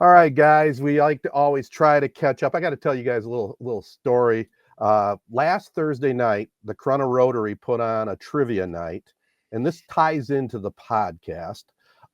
All right, guys, we like to always try to catch up. I got to tell you guys a little story. Last Thursday night, the Corunna Rotary put on a trivia night, and this ties into the podcast.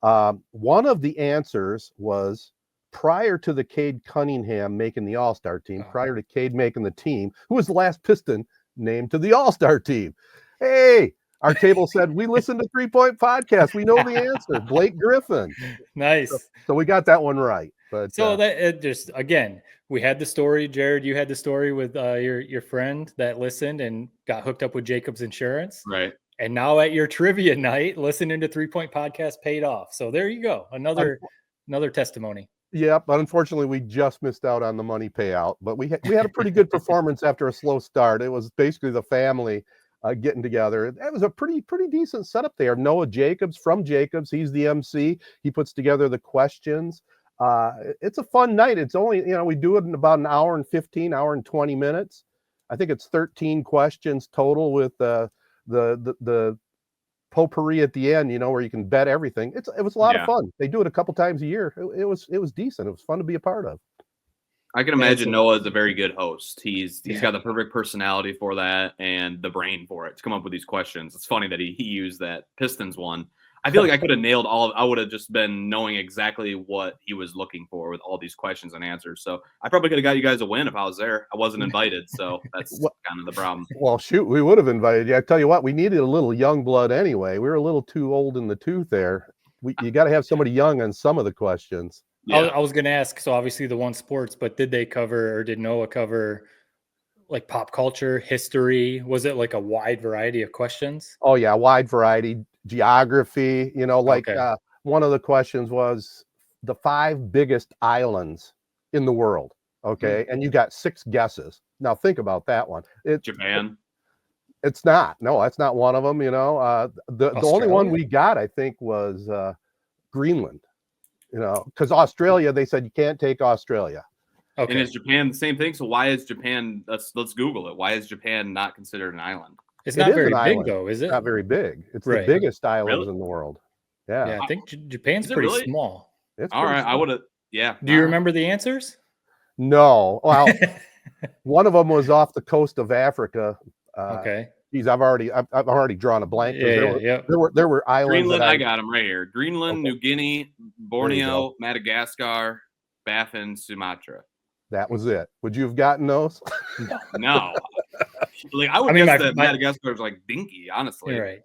One of the answers was prior to the Cade Cunningham making the All-Star team, prior to Cade making the team, who was the last Piston named to the All-Star team? Hey, our table said, we listened to 3 Point Podcast. We know the answer. Blake Griffin. Nice. So we got that one right. But so that it just again, we had the story, Jared. You had the story with your friend that listened and got hooked up with Jacob's Insurance, right? And now at your trivia night, listening to 3 Point Podcast paid off. So there you go, another testimony. Yeah, but unfortunately, we just missed out on the money payout. But we had a pretty good performance after a slow start. It was basically the family getting together. It was a pretty decent setup there. Noah Jacobs from Jacobs, he's the MC. He puts together the questions. It's a fun night. It's only, we do it in about an hour and 15, hour and 20 minutes. I think it's 13 questions total with the potpourri at the end, where you can bet everything. It was a lot of fun. They do it a couple times a year. It was decent. It was fun to be a part of. I can imagine Noah is a very good host. He's got the perfect personality for that and the brain for it to come up with these questions. It's funny that he used that Pistons one. I feel like I could have nailed I would have just been knowing exactly what he was looking for with all these questions and answers. So I probably could have got you guys a win if I was there. I wasn't invited, so that's kind of the problem. Well, shoot, we would have invited you. I tell you what, we needed a little young blood anyway. We were a little too old in the tooth there. You got to have somebody young on some of the questions. Yeah. I was going to ask, so obviously the one sports, but did they cover, or did Noah cover like pop culture, history? Was it like a wide variety of questions? Oh yeah, wide variety. Geography, one of the questions was the 5 biggest islands in the world. Okay. And you got 6 guesses. Now think about that one. Japan. It's not. No, that's not one of them. The only one we got, I think, was Greenland. Because Australia, they said you can't take Australia. Okay. And is Japan the same thing? So why is Japan? Let's Google it. Why is Japan not considered an island? It's not very big, though, is it? Not very big. It's the biggest islands in the world. Yeah, I think Japan's pretty small. All right, I would have. Yeah. Do you remember the answers? No. Well, one of them was off the coast of Africa. Okay. Geez, I've already drawn a blank. Yeah. There were islands. Greenland, I got them right here. Greenland, New Guinea, Borneo, Madagascar, Baffin, Sumatra. That was it. Would you have gotten those? No. I would guess that Madagascar was like dinky, honestly. You're right.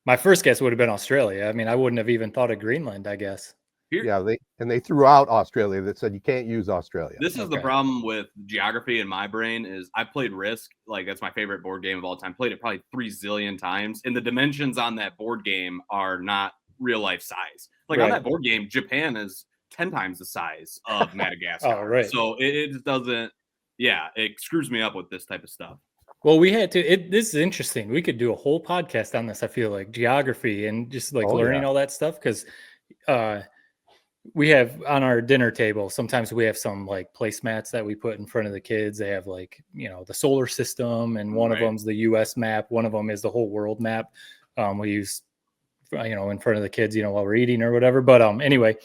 My first guess would have been Australia. I mean, I wouldn't have even thought of Greenland, I guess. They threw out Australia. That said you can't use Australia. This is the problem with geography in my brain is I played Risk. Like, that's my favorite board game of all time. Played it probably 3 zillion times. And the dimensions on that board game are not real life size. Like on that board game, Japan is 10 times the size of Madagascar. Oh, right. So it doesn't, it screws me up with this type of stuff. Well, we had to, this is interesting. We could do a whole podcast on this, I feel like, geography and just like learning all that stuff. Because we have on our dinner table, sometimes we have some like placemats that we put in front of the kids. They have like, the solar system, and one of them's the US map. One of them is the whole world map. We use, in front of the kids, while we're eating or whatever. But anyway,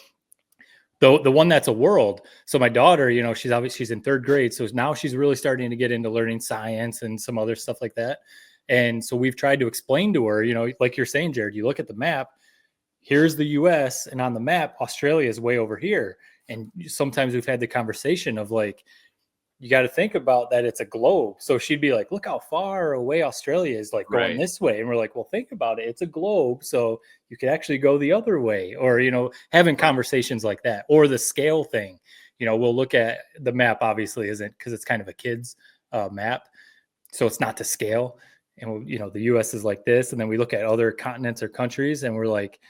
the one that's a world. So my daughter, she's in 3rd grade. So now she's really starting to get into learning science and some other stuff like that. And so we've tried to explain to her, like you're saying, Jared, you look at the map, here's the US, and on the map, Australia is way over here. And sometimes we've had the conversation of like, you got to think about that it's a globe. So she'd be like, look how far away Australia is, like going this way. And we're like, well, think about it. It's a globe. So you could actually go the other way, or, having conversations like that, or the scale thing. We'll look at the map, obviously isn't, because it's kind of a kid's map. So it's not to scale. And, the US is like this. And then we look at other continents or countries and we're like,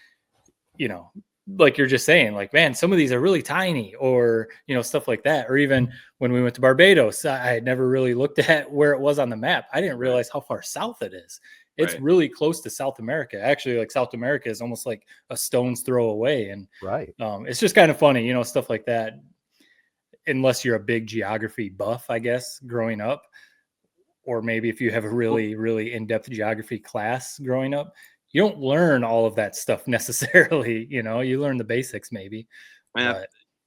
like you're just saying, like, man, some of these are really tiny, or, stuff like that. Or even when we went to Barbados, I had never really looked at where it was on the map. I didn't realize how far south it is. It's really close to South America. Actually, like South America is almost like a stone's throw away. And it's just kind of funny, stuff like that. Unless you're a big geography buff, I guess, growing up, or maybe if you have a really, really in-depth geography class growing up, you don't learn all of that stuff necessarily. You learn the basics maybe. Man,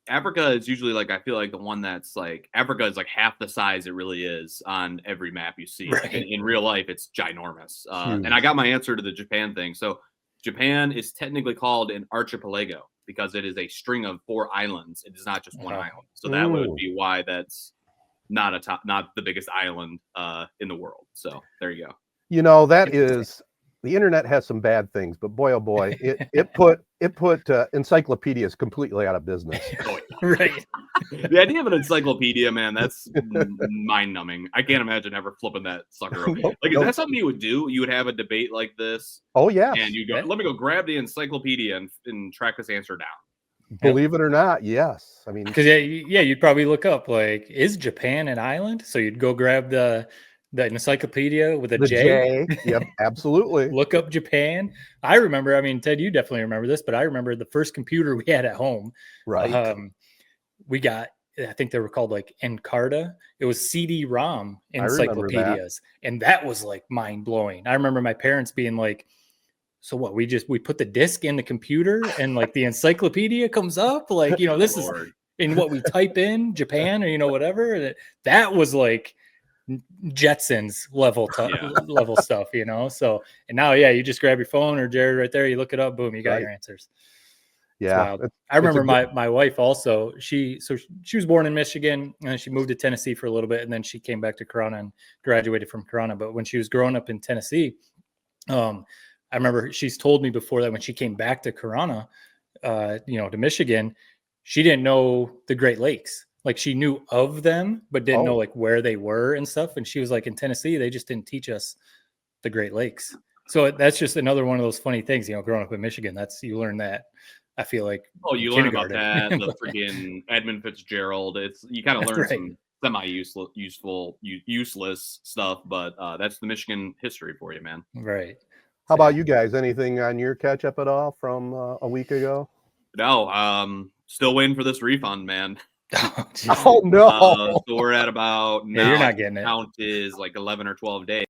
Africa is usually like, I feel like the one that's like, Africa is like half the size it really is on every map you see. Right. Like in real life, it's ginormous. And I got my answer to the Japan thing. So Japan is technically called an archipelago because it is a string of 4 islands. It is not just one island. So that would be why that's not the biggest island in the world. So there you go. You know, that is, the internet has some bad things, but boy, oh boy, it put encyclopedias completely out of business. Right. The idea of an encyclopedia, man, that's mind numbing. I can't imagine ever flipping that sucker up. Like, is that something you would do? You would have a debate like this? Oh, yeah. And you go, let me go grab the encyclopedia and track this answer down. Believe it or not, yes. I mean, because you'd probably look up like, is Japan an island? So you'd go grab the encyclopedia with a J. Yep, absolutely. Look up Japan. I remember, I mean, Ted, you definitely remember this, but I remember the first computer we had at home. Right. We got, I think they were called like Encarta. It was CD-ROM encyclopedias. And that was like mind blowing. I remember my parents being like, so what, we put the disc in the computer and like the encyclopedia comes up, like, you know, this is in what we type in Japan or, you know, whatever. That was like Jetsons level level stuff, you know. So, and now, you just grab your phone or Jared right there, you look it up, boom, you got your answers. Yeah, I remember my wife also. She was born in Michigan and she moved to Tennessee for a little bit, and then she came back to Corona and graduated from Corona. But when she was growing up in Tennessee, I remember she's told me before that when she came back to Corona, to Michigan, she didn't know the Great Lakes. Like, she knew of them, but didn't know like where they were and stuff. And she was like, in Tennessee, they just didn't teach us the Great Lakes. So that's just another one of those funny things, you know, growing up in Michigan, you learn that. I feel like, you learn about that, the freaking Edmund Fitzgerald. You kind of learn some useless stuff, but that's the Michigan history for you, man. Right. How about you guys? Anything on your catch up at all from a week ago? No, still waiting for this refund, man. Oh no! So we're at about now. You're not getting it. Count is like 11 or 12 days.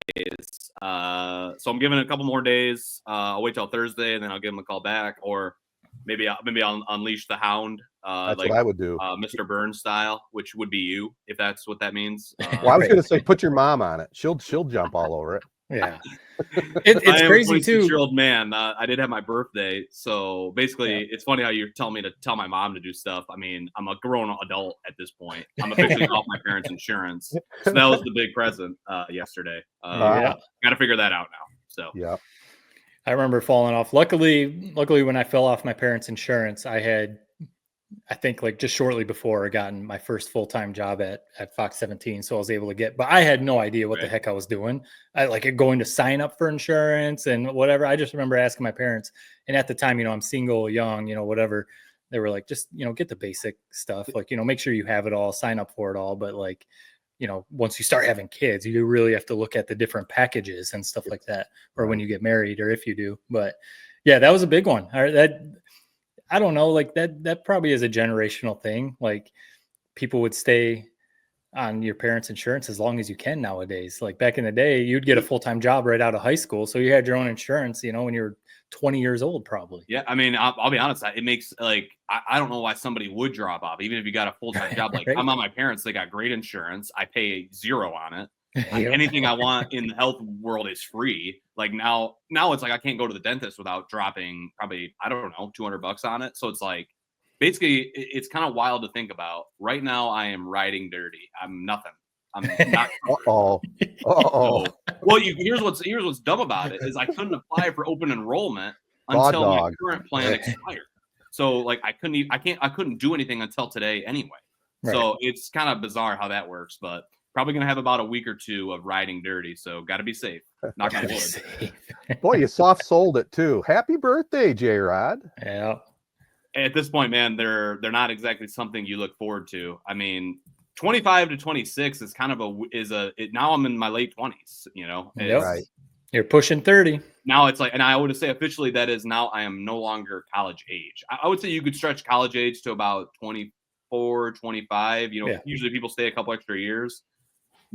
So I'm giving it a couple more days. I'll wait till Thursday and then I'll give him a call back, or maybe I'll unleash the hound. That's what I would do, Mr. Burns style, which would be you, if that's what that means. Well, I was going to say, put your mom on it. She'll jump all over it. Yeah, it's crazy too. 26-year-old man. I did have my birthday, so basically, it's funny how you're telling me to tell my mom to do stuff. I mean, I'm a grown adult at this point. I'm officially off my parents' insurance, so that was the big present yesterday. Got to figure that out now. So yeah, I remember falling off. Luckily, when I fell off my parents' insurance, I think like just shortly before I gotten my first full-time job at Fox 17. So I was able to but I had no idea what the heck I was doing. I like going to sign up for insurance and whatever. I just remember asking my parents, and at the time, you know, I'm single, young, you know, whatever. They were like, just, you know, get the basic stuff. Like, you know, make sure you have it all, sign up for it all. But like, you know, once you start having kids, you really have to look at the different packages and stuff like that, or when you get married, or if you do. But yeah, that was a big one. I don't know, like that probably is a generational thing. Like, people would stay on your parents' insurance as long as you can nowadays. Like, back in the day, you'd get a full-time job right out of high school. So you had your own insurance, you know, when you were 20 years old, probably. Yeah. I mean, I'll be honest. It makes like, I don't know why somebody would drop off, even if you got a full-time job. Like, I'm on my parents, they got great insurance. I pay $0 on it. Like, anything I want in the health world is free. Like now it's like I can't go to the dentist without dropping probably, I don't know, $200 on it. So it's like, basically, it's kind of wild to think about. Right now, I am riding dirty. I'm nothing. I'm not. Well, here's what's dumb about it is I couldn't apply for open enrollment until my current plan expired. So like I couldn't do anything until today anyway. Right. So it's kind of bizarre how that works, but probably gonna have about a week or two of riding dirty. So got to be safe. Not gonna Boy, you soft sold it too. Happy birthday, J-Rod. Yeah. At this point, man, they're not exactly something you look forward to. I mean, 25 to 26 is kind of now I'm in my late 20s, you know. Right. You're pushing 30. Now it's like, and I would say officially that is now I am no longer college age. I would say you could stretch college age to about 24, 25. You know, usually people stay a couple extra years.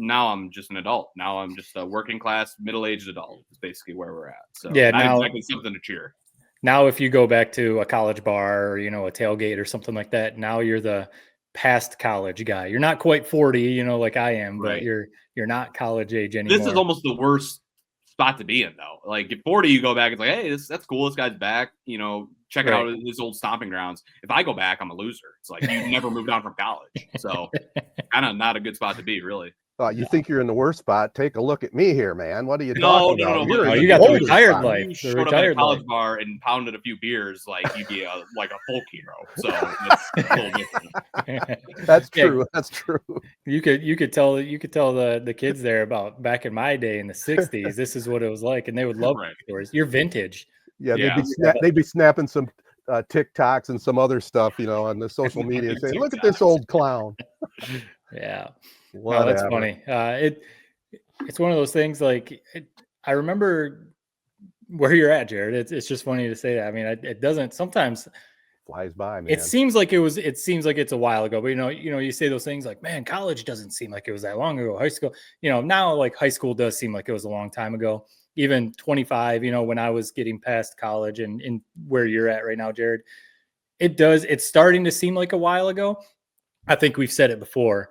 Now I'm just an adult. Now I'm just a working class, middle-aged adult. Is basically where we're at. So yeah, not now, exactly something to cheer. Now, if you go back to a college bar or, a tailgate or something like that, now you're the past college guy. You're not quite 40, like I am, but Right. you're not college age anymore. This is almost the worst spot to be in, though. Like at 40, you go back, it's like, hey, that's cool. This guy's back. Checking out his old stomping grounds. If I go back, I'm a loser. It's like you never moved on from college, so kind of not a good spot to be, really. You think you're in the worst spot? Take a look at me here, man. What are you talking about? No. You got the retired life. You showed up at a college bar and pounded a few beers, like you'd be a folk hero. So it's a little different. That's true. That's true. You could tell the kids there about back in my day in the 60s. This is what it was like, and they would love stories. You're vintage. Yeah, they'd be snapping some TikToks and some other stuff, on the social media, saying, "Look at this old clown." Yeah. Well, that's funny. It's one of those things. Like I remember where you're at, Jared. It's just funny to say that. I mean, it doesn't sometimes flies by, man. It seems like it's a while ago, but you say those things like, man, college doesn't seem like it was that long ago. High school, now like high school does seem like it was a long time ago. Even 25, when I was getting past college and in where you're at right now, Jared, it's starting to seem like a while ago. I think we've said it before.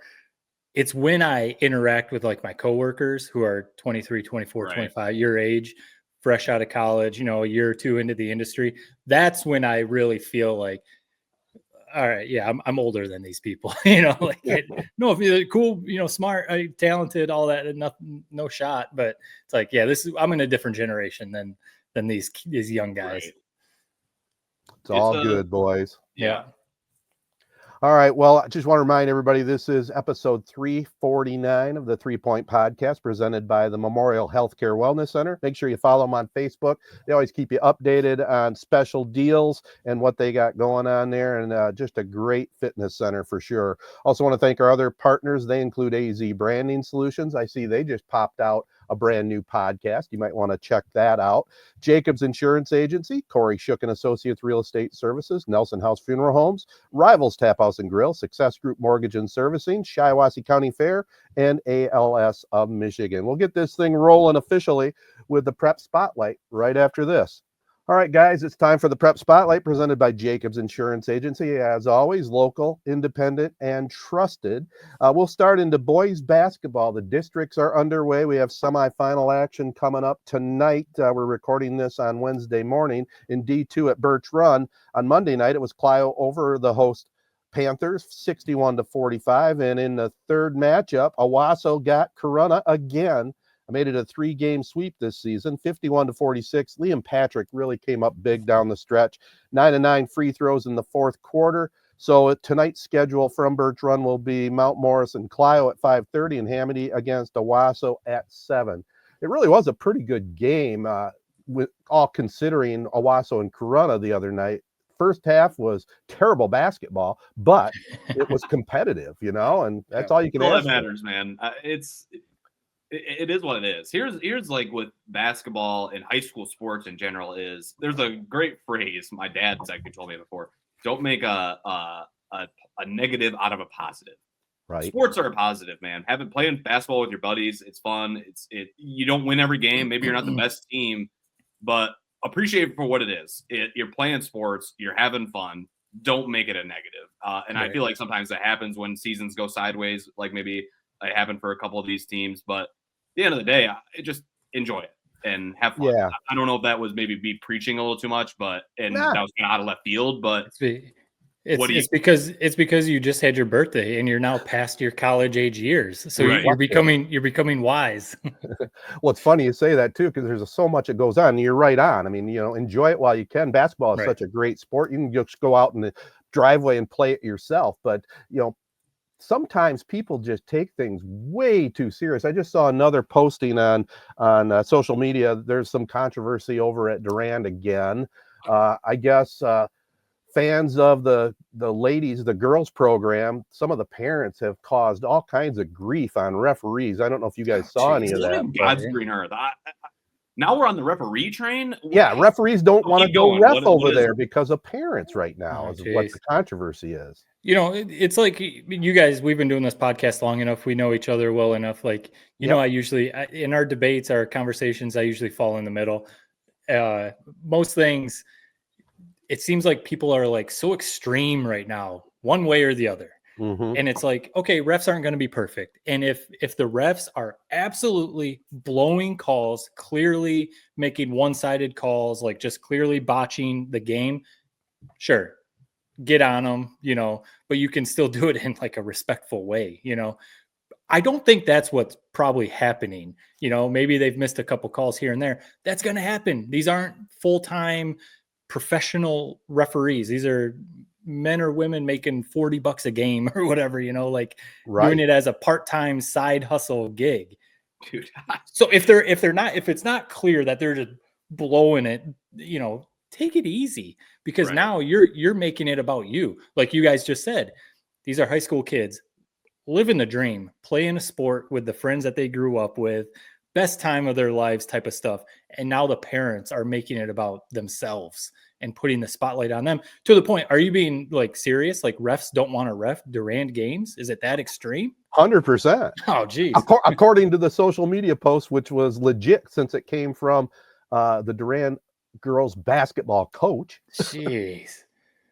It's when I interact with like my coworkers who are 23, 24, 25, your age, fresh out of college, a year or two into the industry. That's when I really feel like, all right, yeah, I'm older than these people, no, if you're cool, smart, talented, all that, and nothing, no shot. But it's like, yeah, I'm in a different generation than these young guys. Right. It's all good, boys. Yeah. All right. Well, I just want to remind everybody, this is episode 349 of the 3 Point Podcast presented by the Memorial Healthcare Wellness Center. Make sure you follow them on Facebook. They always keep you updated on special deals and what they got going on there. And just a great fitness center for sure. Also want to thank our other partners. They include AZee Branding Solutions. I see they just popped out a brand new podcast. You might want to check that out. Jacobs Insurance Agency, Kori Shook and Associates Real Estate Services, Nelson House Funeral Homes, Rivals Taphouse and Grille, Success Group Mortgage and Servicing, Shiawassee County Fair, and ALS of Michigan. We'll get this thing rolling officially with the Prep Spotlight right after this. All right, guys, it's time for the Prep Spotlight presented by Jacobs Insurance Agency. As always, local, independent, and trusted. We'll start into boys basketball. The districts are underway. We have semifinal action coming up tonight. We're recording this on Wednesday morning in D2 at Birch Run. On Monday night, it was Clio over the host Panthers, 61-45. And in the third matchup, Owasso got Corunna again. I made it a 3-game sweep this season, 51-46. Liam Patrick really came up big down the stretch. 9-9 free throws in the fourth quarter. So tonight's schedule from Birch Run will be Mount Morris and Clio at 5:30 and Hamady against Owasso at 7. It really was a pretty good game, with all considering Owasso and Corunna the other night. First half was terrible basketball, but it was competitive, and that's all you can ask. All that matters, man. It is what it is. Here's like with basketball and high school sports in general is there's a great phrase my dad's actually told me before. Don't make a negative out of a positive. Right. Sports are a positive, man. Playing basketball with your buddies, it's fun. You don't win every game. Maybe you're not the best team, but appreciate it for what it is. You're playing sports. You're having fun. Don't make it a negative. And I feel like sometimes that happens when seasons go sideways, like maybe it happened for a couple of these teams, but at the end of the day, just enjoy it and have fun. Yeah. I don't know if that was maybe me preaching a little too much, that was kind of out of left field, but it's because you just had your birthday and you're now past your college age years. So you're becoming wise. Well, it's funny you say that too, because there's so much that goes on. You're right on. I mean, enjoy it while you can. Basketball is such a great sport. You can just go out in the driveway and play it yourself. But, sometimes people just take things way too serious. I just saw another posting on social media. There's some controversy over at Durand again. I guess fans of the girls program, some of the parents have caused all kinds of grief on referees. I don't know if you guys saw any of that. God's green earth. Now we're on the referee train. Yeah, referees don't want to go ref over there because of parents right now is what the controversy is. It's like you guys, we've been doing this podcast long enough. We know each other well enough. Like, I usually, in our debates, our conversations, I usually fall in the middle. Most things, it seems like people are like so extreme right now, one way or the other. And it's like, okay, refs aren't going to be perfect. And if the refs are absolutely blowing calls, clearly making one-sided calls, like just clearly botching the game, sure, get on them, you know, but you can still do it in like a respectful way, you know. I don't think that's what's probably happening. You know, maybe they've missed a couple calls here and there. That's going to happen. These aren't full-time professional referees. These are men or women making $40 a game or whatever, you know, like doing it as a part-time side hustle gig. Dude. So if it's not clear that they're just blowing it, you know, take it easy, because now you're making it about you. Like you guys just said, these are high school kids living the dream, playing a sport with the friends that they grew up with, best time of their lives type of stuff. And now the parents are making it about themselves and putting the spotlight on them to the point. Are you being like serious? Like refs don't want to ref Durand games? Is it that extreme? 100%. Oh, geez. According to the social media post, which was legit since it came from the Durand girls basketball coach. Jeez.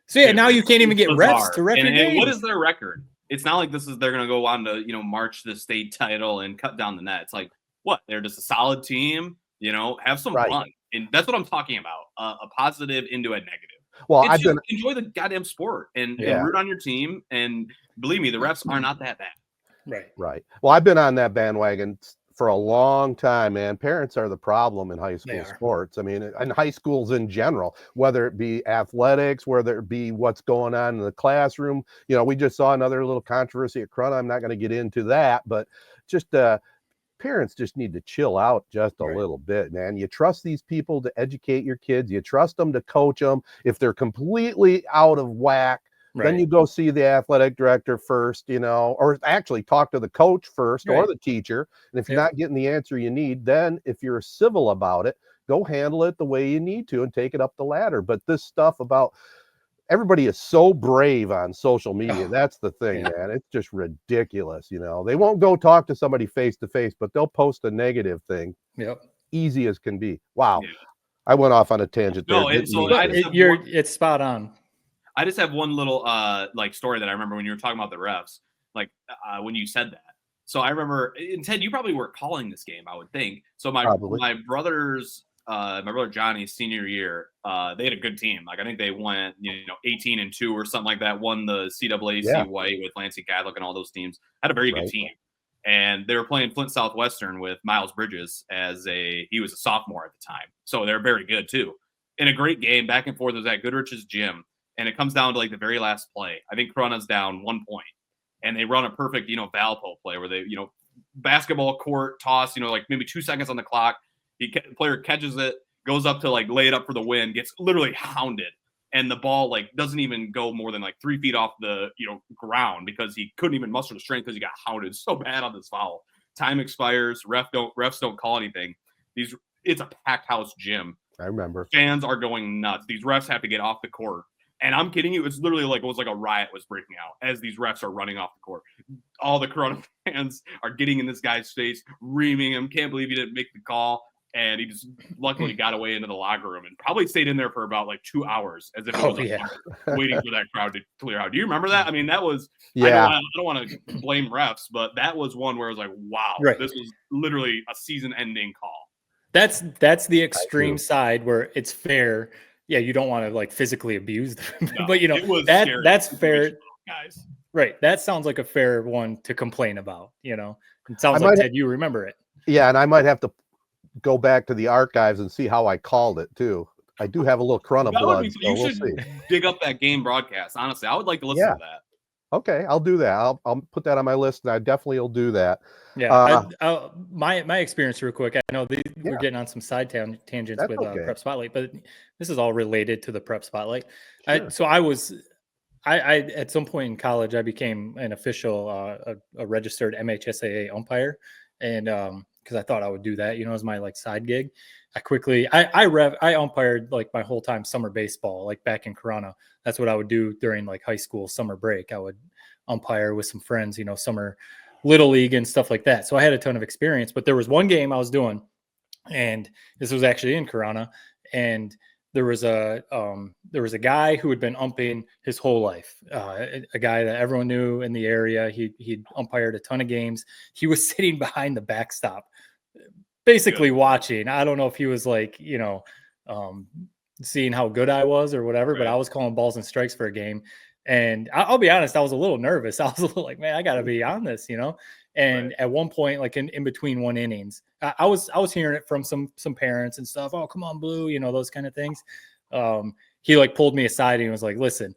So yeah, now you can't even get refs to ref your games. And what is their record? It's not like they're going to go on to, you know, march the state title and cut down the net. It's like, what? They're just a solid team, you know, have some fun. And that's what I'm talking about. A positive into a negative. Well, enjoy the goddamn sport and root on your team. And believe me, the refs are not that bad. Right. Well, I've been on that bandwagon for a long time, man. Parents are the problem in high school sports. I mean, and high schools in general, whether it be athletics, whether it be what's going on in the classroom. You know, we just saw another little controversy at Corunna. I'm not going to get into that, but just parents just need to chill out just a little bit, man. You trust these people to educate your kids. You trust them to coach them. If they're completely out of whack, then you go see the athletic director first, you know, or actually talk to the coach first or the teacher. And if you're not getting the answer you need, then if you're civil about it, go handle it the way you need to and take it up the ladder. But this stuff about everybody is so brave on social media. That's the thing, man. It's just ridiculous. You know, they won't go talk to somebody face to face, but they'll post a negative thing. Easy as can be. Wow. I went off on a tangent there. No, it's spot on. I just have one little like story that I remember when you were talking about the refs, like when you said that. So I remember, and Ted, you probably were calling this game, I would think. So my brother Johnny's senior year, they had a good team. Like I think they went, 18-2 or something like that. Won the CAAC White with Lansing Catholic and all those teams. Had a very good team, and they were playing Flint Southwestern with Miles Bridges he was a sophomore at the time. So they're very good too. In a great game, back and forth. It was at Goodrich's gym. And it comes down to like the very last play. I think Corunna's down 1 point, and they run a perfect, Valpo play where they, basketball court toss, like maybe 2 seconds on the clock. The player catches it, goes up to like lay it up for the win, gets literally hounded, and the ball like doesn't even go more than like 3 feet off the ground because he couldn't even muster the strength because he got hounded so bad on this foul. Time expires. Refs don't call anything. It's a packed house gym. I remember. Fans are going nuts. These refs have to get off the court. And I'm kidding you, it's literally like it was like a riot was breaking out as these refs are running off the court. All the Corunna fans are getting in this guy's face, reaming him. Can't believe he didn't make the call. And he just luckily got away into the locker room and probably stayed in there for about like 2 hours as if it was waiting for that crowd to clear out. Do you remember that? I mean, that was, I don't want to blame refs, but that was one where I was like, wow, this was literally a season-ending call. That's the extreme side where it's fair. Yeah, you don't want to like physically abuse them, but that's fair, guys. Right, that sounds like a fair one to complain about. It sounds like Ted, you remember it. Yeah, and I might have to go back to the archives and see how I called it too. I do have a little Corunna blood. You should dig up that game broadcast. Honestly, I would like to listen to that. Okay, I'll do that. I'll put that on my list, and I definitely will do that. Yeah, my experience real quick. I know we're getting on some side tangents with Prep Spotlight, but this is all related to the Prep Spotlight. Sure. I at some point in college, I became an official, a registered MHSAA umpire, and because I thought I would do that, as my like side gig. I umpired like my whole time summer baseball, like back in Corunna. That's what I would do during like high school summer break. I would umpire with some friends, summer little league and stuff like that. So I had a ton of experience, but there was one game I was doing, and this was actually in Corunna, and there was a guy who had been umping his whole life, a guy that everyone knew in the area. He'd umpired a ton of games. He was sitting behind the backstop, basically watching. I don't know if he was like, seeing how good I was or whatever, but I was calling balls and strikes for a game. And I'll be honest, I was a little nervous. I was a little like, man, I got to be on this, And at one point, like in between one innings, I was hearing it from some parents and stuff. Oh, come on, Blue, those kind of things. He like pulled me aside and was like, listen,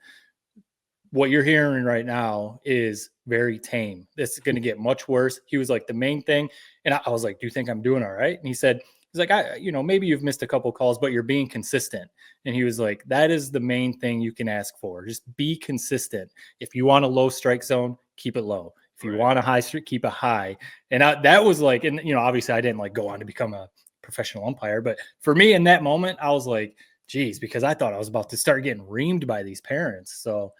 what you're hearing right now is very tame. This is going to get much worse. He was like, the main thing. And I was like, do you think I'm doing all right? And he said, he's like, maybe you've missed a couple calls, but you're being consistent. And he was like, that is the main thing you can ask for. Just be consistent. If you want a low strike zone, keep it low. If you want a high strike, keep it high. And that was like, and obviously I didn't like go on to become a professional umpire, but for me in that moment, I was like, geez, because I thought I was about to start getting reamed by these parents. So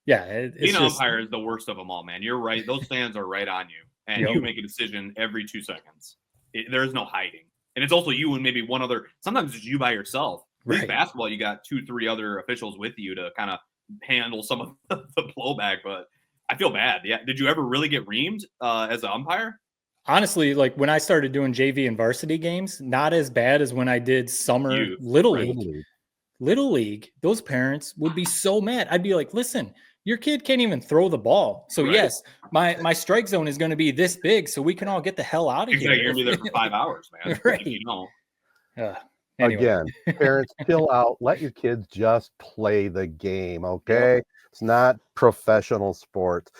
yeah, being an umpire is the worst of them all, man. You're right. Those fans are right on you, and you make a decision every 2 seconds. There's no hiding. And it's also you and maybe one other. Sometimes it's you by yourself. With basketball, you got 2-3 other officials with you to kind of handle some of the blowback. But I feel bad. Yeah. Did you ever really get reamed as an umpire? Honestly, like when I started doing JV and varsity games, not as bad as when I did summer Little League. Little League, those parents would be so mad. I'd be like, listen, your kid can't even throw the ball. So yes, my strike zone is going to be this big, so we can all get the hell out of here. You're going to be there for 5 hours, man. Right. Anyway. Again, parents, chill out. Let your kids just play the game, okay? Yep. It's not professional sports.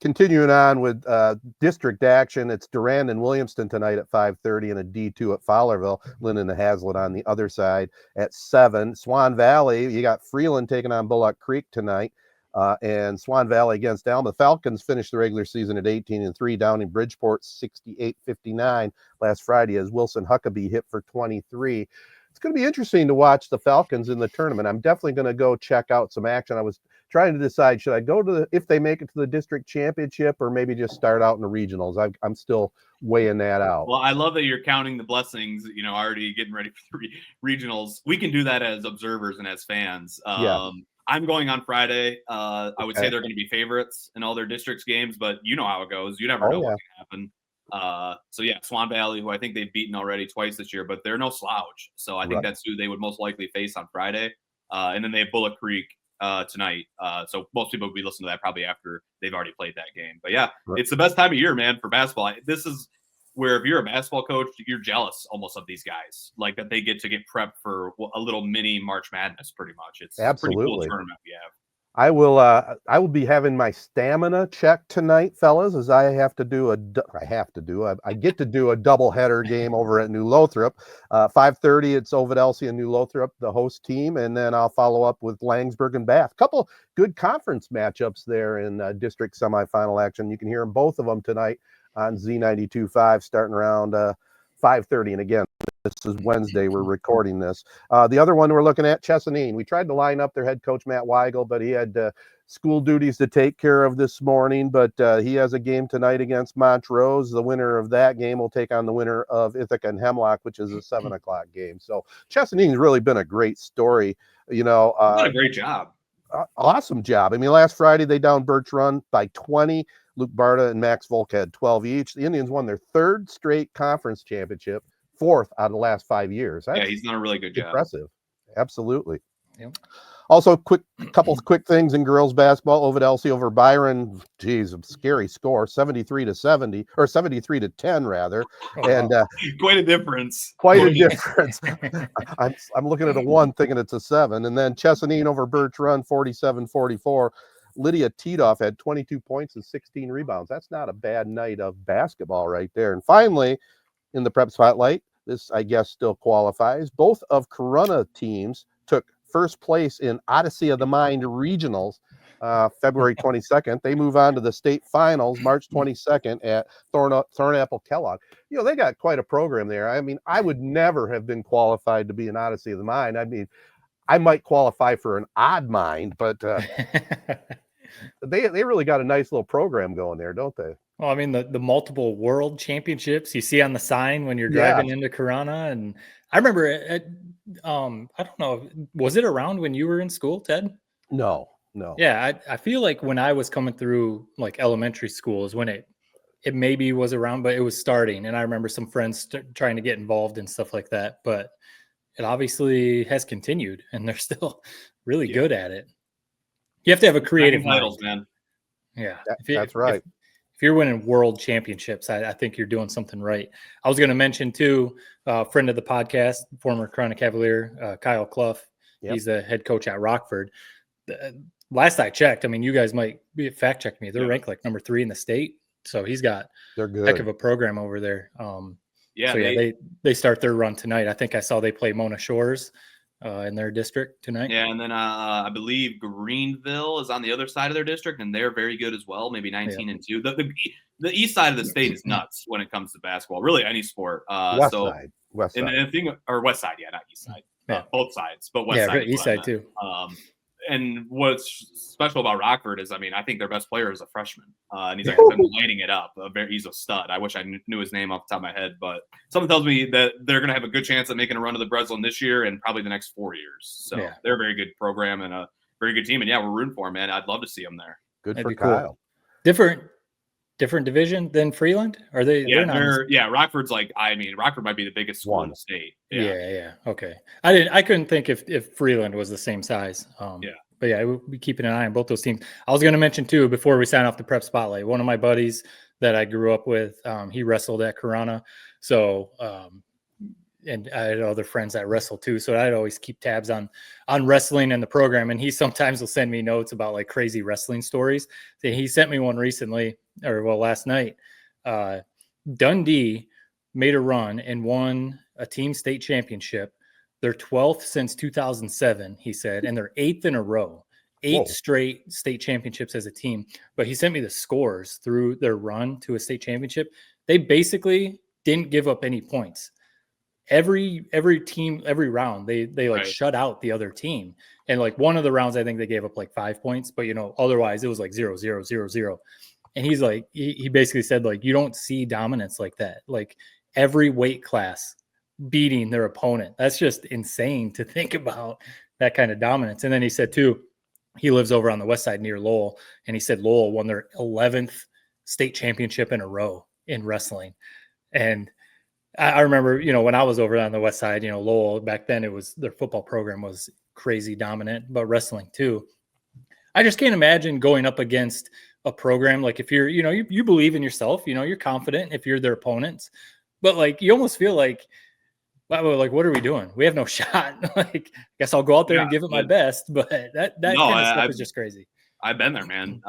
Continuing on with district action, it's Durand and Williamston tonight at 5:30 and a D2 at Fowlerville. Linden and Hazlitt on the other side at 7. Swan Valley, you got Freeland taking on Bullock Creek tonight. And Swan Valley against Alma. Falcons finished the regular season at 18-3 down in Bridgeport, 68-59 last Friday as Wilson Huckabee hit for 23. It's going to be interesting to watch the Falcons in the tournament. I'm definitely going to go check out some action. I was trying to decide, should I go to if they make it to the district championship or maybe just start out in the regionals? I'm still weighing that out. Well, I love that you're counting the blessings, already getting ready for the regionals. We can do that as observers and as fans. I'm going on Friday. I would say they're going to be favorites in all their districts games, but you know how it goes. You never know what can happen. So yeah, Swan Valley, who I think they've beaten already twice this year, but they're no slouch. So I think that's who they would most likely face on Friday. And then they have Bullock Creek tonight. So most people will be listening to that probably after they've already played that game. But yeah, it's the best time of year, man, for basketball. This is where if you're a basketball coach, you're jealous almost of these guys, like that they get to get prepped for a little mini March Madness, pretty much. It's a pretty cool tournament we have. I will be having my stamina check tonight, fellas, as I get to do a doubleheader game over at New Lothrop. 5:30, it's Ovid-Elsie and New Lothrop, the host team, and then I'll follow up with Langsburg and Bath. Couple good conference matchups there in district semifinal action. You can hear both of them tonight on Z92.5 starting around 5:30. And again, this is Wednesday. We're recording this. The other one we're looking at, Chesaning. We tried to line up their head coach, Matt Weigel, but he had school duties to take care of this morning. But he has a game tonight against Montrose. The winner of that game will take on the winner of Ithaca and Hemlock, which is a 7 o'clock game. So Chesaning's really been a great story. Done a great job. Awesome job. I mean, last Friday they downed Birch Run by 20. Luke Barta and Max Volk had 12 each. The Indians won their 3rd straight conference championship, 4th out of the last 5 years. That's he's done a really good job. Impressive. Absolutely. Yep. Also, couple of quick things in girls basketball. Ovid-Elsie over Byron. Geez, a scary score, 73-70 or 73-10 rather. And quite a difference. Quite a difference. I'm looking at a 1 thinking it's a 7. And then Chesaning over Birch Run, 47-44. Lydia Tiedoff had 22 points and 16 rebounds. That's not a bad night of basketball right there. And finally, in the prep spotlight, this, I guess, still qualifies. Both of Corunna teams took first place in Odyssey of the Mind regionals February 22nd. They move on to the state finals March 22nd at Thornapple Kellogg. They got quite a program there. I mean, I would never have been qualified to be an Odyssey of the Mind. I mean, I might qualify for an odd mind, but they really got a nice little program going there, don't they? Well, I mean, the multiple world championships you see on the sign when you're driving into Corunna, and I remember I don't know, was it around when you were in school, Ted? No. Yeah, I feel like when I was coming through like elementary school is when it maybe was around, but it was starting. And I remember some friends trying to get involved and stuff like that. But it obviously has continued, and they're still really good at it. You have to have a creative titles, mind. man. Yeah, that's right. If you're winning world championships, I think you're doing something right. I was going to mention too, friend of the podcast, former Corona Cavalier, Kyle Clough. Yep. He's the head coach at Rockford. Last I checked, I mean, you guys might fact check me. They're ranked like number 3 in the state. So he's got a heck of a program over there. They start their run tonight. I think I saw they play Mona Shores in their district tonight. Yeah, and then I believe Greenville is on the other side of their district, and they're very good as well, maybe 19-2. The east side of the state is nuts when it comes to basketball, really any sport. West side. And the thing, or west side, not east side. Both sides, but west side. East side too. And what's special about Rockford is, I mean, I think their best player is a freshman, and he's been lighting it up. He's a stud. I wish I knew his name off the top of my head, but something tells me that they're going to have a good chance at making a run to the Breslin this year and probably the next 4 years. So they're a very good program and a very good team. And we're rooting for them, man. I'd love to see them there. Good for Kyle. Cool. Different division than Freeland? Are they? Rockford's Rockford might be the biggest school in the state. Yeah. Okay. I couldn't think if Freeland was the same size. But we'll be keeping an eye on both those teams. I was going to mention too, before we sign off the prep spotlight, one of my buddies that I grew up with, he wrestled at Corona. So, and I had other friends that wrestled too. So I'd always keep tabs on wrestling and the program. And he sometimes will send me notes about like crazy wrestling stories. So he sent me one recently, last night. Dundee made a run and won a team state championship. They're 12th since 2007, he said, and they're 8th in a row. 8 straight state championships as a team. But he sent me the scores through their run to a state championship. They basically didn't give up any points. Every team, every round, they shut out the other team. And like one of the rounds, I think they gave up like 5 points, but otherwise it was like 0, 0, 0, 0. And he's like, he basically said, like, you don't see dominance like that. Like every weight class beating their opponent. That's just insane to think about, that kind of dominance. And then he said too, he lives over on the west side near Lowell, and he said Lowell won their 11th state championship in a row in wrestling. And I remember, when I was over on the west side, Lowell back then, their football program was crazy dominant, but wrestling too. I just can't imagine going up against a program like, if you're, you believe in yourself, you're confident if you're their opponents, but like you almost feel like, wow, like, what are we doing? We have no shot. Like, I guess I'll go out there and give it my best. But that kind of stuff is just crazy. I've been there, man.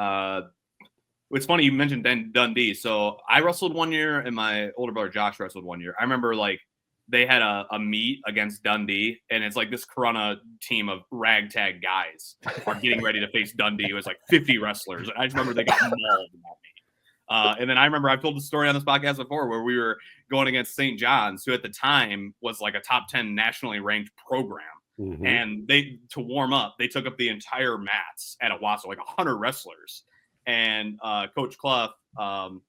It's funny you mentioned Dundee. So I wrestled 1 year, and my older brother Josh wrestled 1 year. I remember like they had a meet against Dundee, and it's like this Corona team of ragtag guys are getting ready to face Dundee. It was like 50 wrestlers. And I just remember they got mauled in that meet. And then I remember I've told the story on this podcast before where we were going against St. John's, who at the time was like a top 10 nationally ranked program. Mm-hmm. And to warm up, they took up the entire mats at Owasso, like 100 wrestlers. And Coach Clough,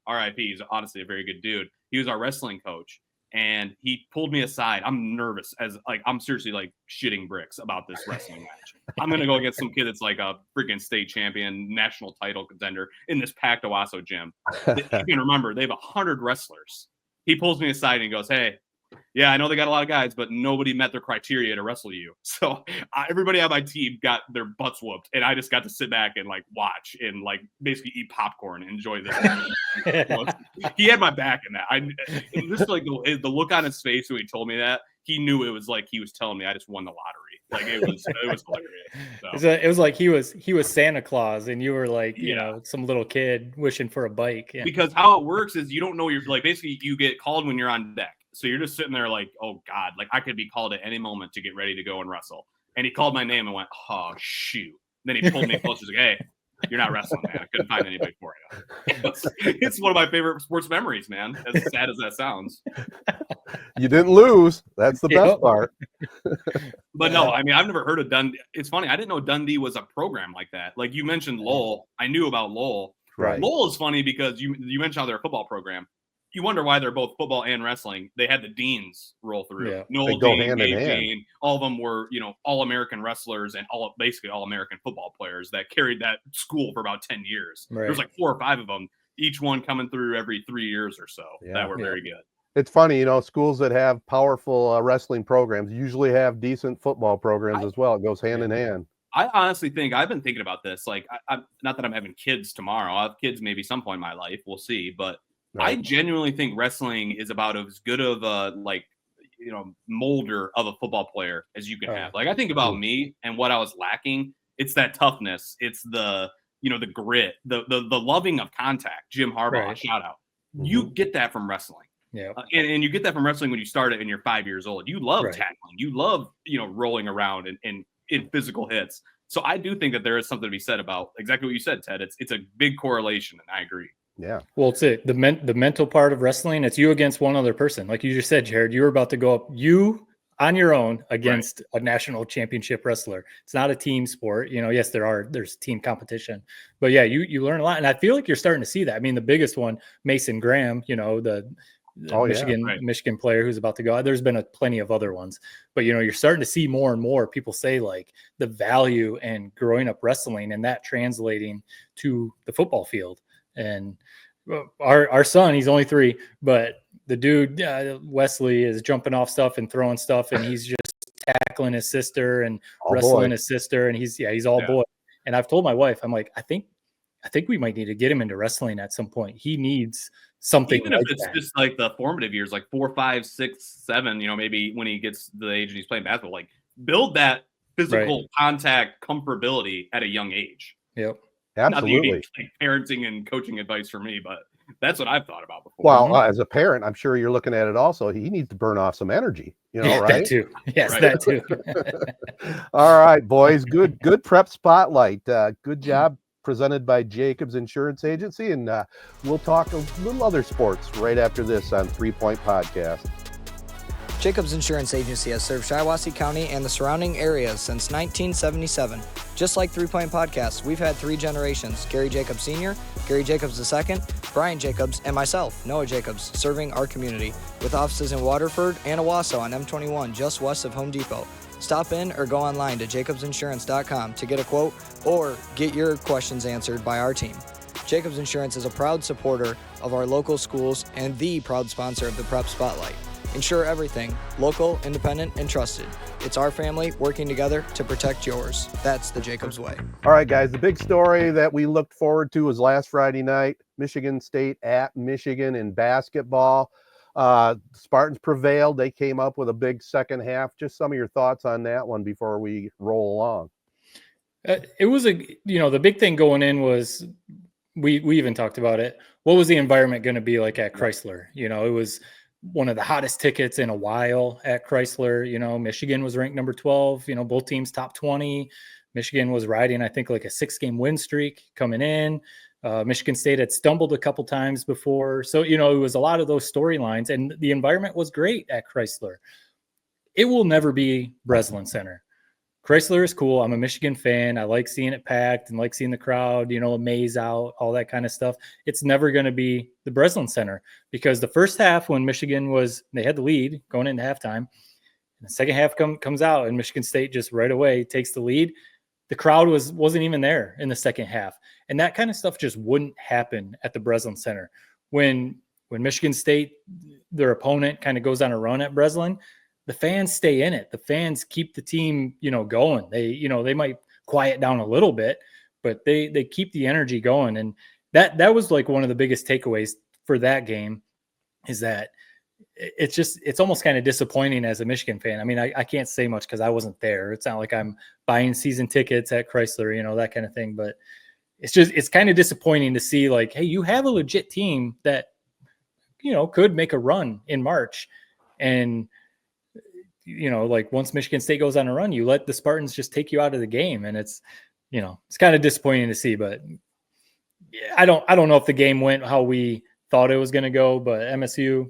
RIP, he's honestly a very good dude. He was our wrestling coach. And he pulled me aside. I'm nervous, I'm seriously like shitting bricks about this wrestling match. I'm going to go against some kid that's like a freaking state champion, national title contender in this packed Owasso gym. You can remember, they have 100 wrestlers. He pulls me aside and he goes, "Hey, yeah, I know they got a lot of guys, but nobody met their criteria to wrestle you. So everybody on my team got their butts whooped, and I just got to sit back and like watch and like basically eat popcorn and enjoy this." He had my back in that. Just like the look on his face when he told me that, he knew it was like he was telling me I just won the lottery. Like it was hilarious. So. It was like he was Santa Claus, and you were like some little kid wishing for a bike. Yeah. Because how it works is you don't know basically you get called when you're on deck. So you're just sitting there like, oh God, like I could be called at any moment to get ready to go and wrestle. And he called my name and went, "Oh shoot!" Then he pulled me close. He's like, "Hey, you're not wrestling, man. I couldn't find anybody for you." It's one of my favorite sports memories, man. As sad as that sounds. You didn't lose. That's the best part. But no, I mean, I've never heard of Dundee. It's funny. I didn't know Dundee was a program like that. Like you mentioned Lowell. I knew about Lowell. Right. Lowell is funny because you mentioned how they're a football program. you wonder why they're both football and wrestling. They had the deans roll through. Yeah. Noel go Dean, hand in Dave hand. Dean, all of them were, all-American wrestlers and basically all-American football players that carried that school for about 10 years. Right. There was like 4 or 5 of them, each one coming through every 3 years or so that were Yeah. very good. It's funny, schools that have powerful wrestling programs usually have decent football programs as well. It goes hand in hand. I honestly think I've been thinking about this. Like, I'm not that I'm having kids tomorrow. I'll have kids maybe some point in my life. We'll see. But I genuinely think wrestling is about as good of a molder of a football player as you can have. Like, I think about me and what I was lacking. It's that toughness. It's the the grit, the loving of contact. Jim Harbaugh, shout out. You get that from wrestling. Yeah. And you get that from wrestling when you start it and you're 5 years old. You love tackling. You love, rolling around and in physical hits. So I do think that there is something to be said about exactly what you said, Ted. It's a big correlation, and I agree. Yeah. Well, it's the mental part of wrestling. It's you against one other person. Like you just said, Jared, you were about to go up you on your own against a national championship wrestler. It's not a team sport. Yes, there's team competition, but yeah, you learn a lot. And I feel like you're starting to see that. I mean, the biggest one, Mason Graham, the Michigan player who's about to go. There's been plenty of other ones, but you're starting to see more and more people say like the value and growing up wrestling and that translating to the football field. And our son, he's only 3, but the dude Wesley is jumping off stuff and throwing stuff, and he's just tackling his sister and wrestling his sister, and he's all boy. And I've told my wife, I'm like, I think we might need to get him into wrestling at some point. He needs something. Even if it's just like the formative years, like 4, 5, 6, 7, maybe when he gets the age and he's playing basketball, like build that physical contact comfortability at a young age. Yep. Absolutely. Not like parenting and coaching advice for me, but that's what I've thought about before. Well, as a parent, I'm sure you're looking at it also. He needs to burn off some energy, right? That too. Yes, that too. All right, boys. Good prep spotlight. Good job presented by Jacobs Insurance Agency. And we'll talk a little other sports right after this on 3 Point Podcast. Jacobs Insurance Agency has served Shiawassee County and the surrounding areas since 1977. Just like 3 Point Podcast, we've had 3 generations: Gary Jacobs Sr., Gary Jacobs II, Brian Jacobs, and myself, Noah Jacobs, serving our community with offices in Waterford and Owasso on M21, just west of Home Depot. Stop in or go online to jacobsinsurance.com to get a quote or get your questions answered by our team. Jacobs Insurance is a proud supporter of our local schools and the proud sponsor of the Prep Spotlight. Insure everything, local, independent, and trusted. It's our family working together to protect yours. That's the Jacobs way. All right, guys, the big story that we looked forward to was last Friday night, Michigan State at Michigan in basketball. Spartans prevailed. They came up with a big second half. Just some of your thoughts on that one before we roll along. It was the big thing going in was we even talked about it. What was the environment going to be like at Chrysler? It was one of the hottest tickets in a while at Chrysler. Michigan was ranked number 12, both teams top 20. Michigan was riding, I think, like a 6-game win streak coming in. Michigan State had stumbled a couple times before. So, it was a lot of those storylines, and the environment was great at Chrysler. It will never be Breslin Center. Chrysler is cool. I'm a Michigan fan. I like seeing it packed and like seeing the crowd, a maze out, all that kind of stuff. It's never going to be the Breslin Center, because the first half when Michigan they had the lead going into halftime, and the second half comes out and Michigan State just right away takes the lead. The crowd wasn't even there in the second half. And that kind of stuff just wouldn't happen at the Breslin Center. When Michigan State, their opponent, kind of goes on a run at Breslin, the fans stay in it. The fans keep the team, going. They might quiet down a little bit, but they keep the energy going. And that was like one of the biggest takeaways for that game, is that it's almost kind of disappointing as a Michigan fan. I mean, I can't say much because I wasn't there. It's not like I'm buying season tickets at Chrysler, that kind of thing. But it's kind of disappointing to see, like, hey, you have a legit team that, could make a run in March. And, like once Michigan State goes on a run, you let the Spartans just take you out of the game. And it's kind of disappointing to see. But I don't know if the game went how we thought it was going to go, but MSU,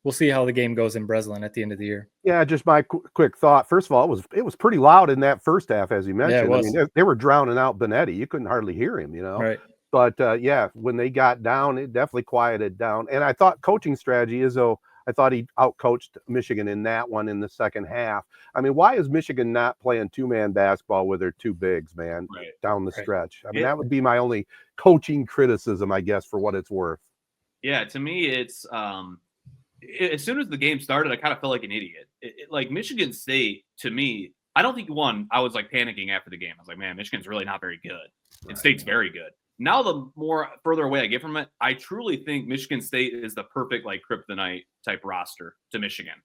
we'll see how the game goes in Breslin at the end of the year. Yeah, just my quick thought. First of all, it was pretty loud in that first half, as you mentioned. Yeah, it was. I mean, they were drowning out Benetti. You couldn't hardly hear him, Right. But yeah, when they got down, it definitely quieted down. And I thought coaching strategy is, I thought he outcoached Michigan in that one in the second half. I mean, why is Michigan not playing two-man basketball with their two bigs, man, down the stretch? I mean, that would be my only coaching criticism, I guess, for what it's worth. Yeah, to me, it's as soon as the game started, I kind of felt like an idiot. Like Michigan State, to me, I don't think I was like panicking after the game. I was like, man, Michigan's really not very good. And State's very good. Now, the more further away I get from it, I truly think Michigan State is the perfect like kryptonite type roster to Michigan.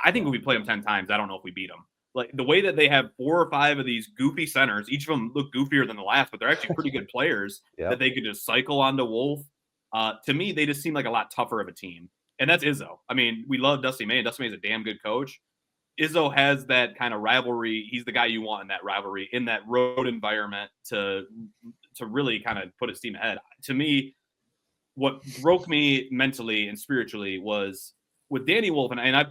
I think if we play them 10 times, I don't know if we beat them. Like the way that they have 4 or 5 of these goofy centers, each of them look goofier than the last, but they're actually pretty good players that they could just cycle onto Wolf. To me, they just seem like a lot tougher of a team. And that's Izzo. I mean, we love Dusty May, and Dusty May is a damn good coach. Izzo has that kind of rivalry. He's the guy you want in that rivalry, in that road environment to really kind of put his team ahead. To me, what broke me mentally and spiritually was with Danny Wolf, and I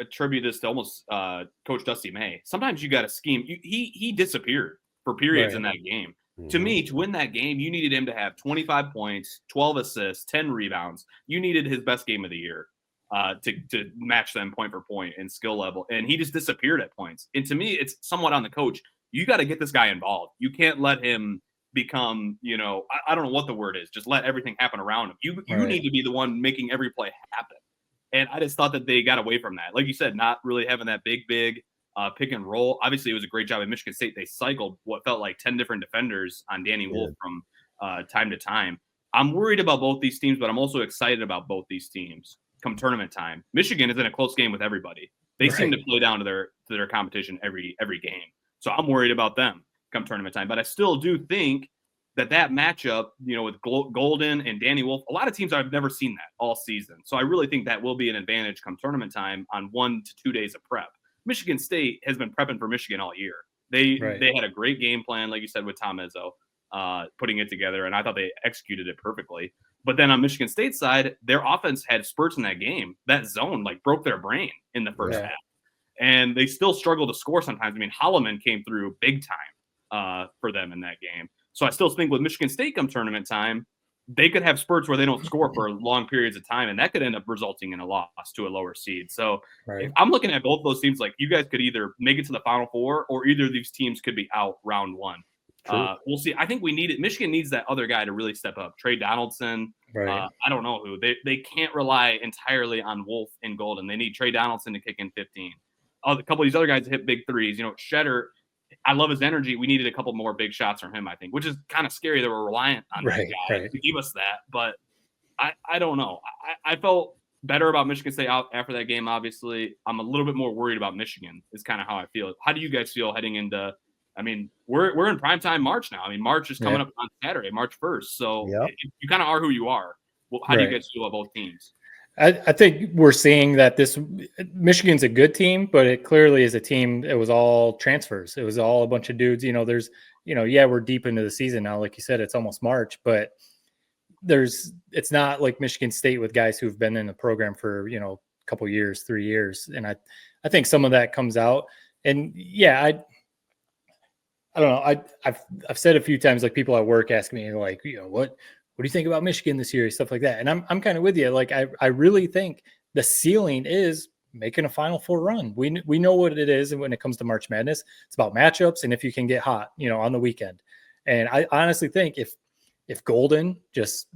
attribute this to almost Coach Dusty May. Sometimes you got to scheme. He disappeared for periods in that game. Mm-hmm. To me, to win that game, you needed him to have 25 points, 12 assists, 10 rebounds. You needed his best game of the year to match them point for point and skill level. And he just disappeared at points. And to me, it's somewhat on the coach. You got to get this guy involved. You can't let him become, I don't know what the word is. Just let everything happen around him. You need to be the one making every play happen. And I just thought that they got away from that. Like you said, not really having that big pick and roll. Obviously, it was a great job at Michigan State. They cycled what felt like 10 different defenders on Danny Wolf from time to time. I'm worried about both these teams, but I'm also excited about both these teams come tournament time. Michigan is in a close game with everybody. They seem to play down to their competition every game. So I'm worried about them come tournament time. But I still do think that matchup, with Golden and Danny Wolf, a lot of teams I've never seen that all season. So I really think that will be an advantage come tournament time on 1 to 2 days of prep. Michigan State has been prepping for Michigan all year. They had a great game plan, like you said, with Tom Izzo, putting it together, and I thought they executed it perfectly. But then on Michigan State's side, their offense had spurts in that game. That zone broke their brain in the first half. And they still struggle to score sometimes. I mean, Holloman came through big time for them in that game. So I still think with Michigan State come tournament time, they could have spurts where they don't score for long periods of time, and that could end up resulting in a loss to a lower seed. So if I'm looking at both those teams, like you guys could either make it to the Final Four or either of these teams could be out round 1. We'll see. I think we need it. Michigan needs that other guy to really step up. Trey Donaldson. I don't know who. They can't rely entirely on Wolf and Golden. They need Trey Donaldson to kick in 15. A couple of these other guys to hit big threes. Shedder, I love his energy. We needed a couple more big shots from him, I think, which is kind of scary that we're reliant on that guy to give us that. But I don't know. I felt better about Michigan State out after that game, obviously. I'm a little bit more worried about Michigan is kind of how I feel. How do you guys feel heading into – I mean, we're in primetime March now. I mean, March is coming up on Saturday, March 1st. So you kind of are who you are. Well, how do you guys feel about both teams? I think we're seeing that Michigan's a good team, but it clearly is a team. It was all transfers. It was all a bunch of dudes. We're deep into the season now. Like you said, it's almost March, but it's not like Michigan State with guys who've been in the program for, a couple years, 3 years. And I think some of that comes out. And I don't know. I've said a few times, like people at work ask me like, what do you think about Michigan this year? Stuff like that. And I'm kind of with you. Like, I really think the ceiling is making a Final Four run. We know what it is. And when it comes to March Madness, it's about matchups. And if you can get hot, on the weekend. And I honestly think if Golden just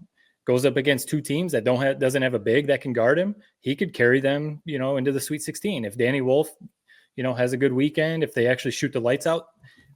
goes up against two teams that doesn't have a big that can guard him, he could carry them, into the Sweet 16. If Danny Wolf, has a good weekend, if they actually shoot the lights out,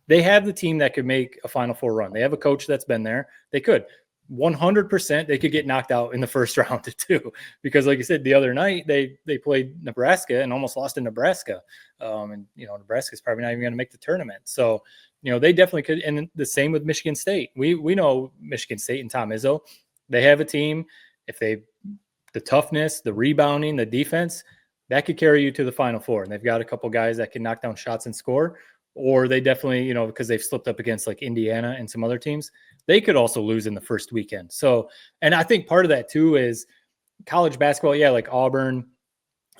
they have the team that could make a Final Four run. They have a coach that's been there. They could. 100% they could get knocked out in the first round too, because like you said, the other night they played Nebraska and almost lost to Nebraska. Nebraska's probably not even going to make the tournament. So, they definitely could. And the same with Michigan State. We know Michigan State and Tom Izzo, they have a team. If the toughness, the rebounding, the defense, that could carry you to the Final Four. And they've got a couple guys that can knock down shots and score, or they definitely, because they've slipped up against like Indiana and some other teams, they could also lose in the first weekend. So, and I think part of that too is college basketball. Yeah. Like Auburn,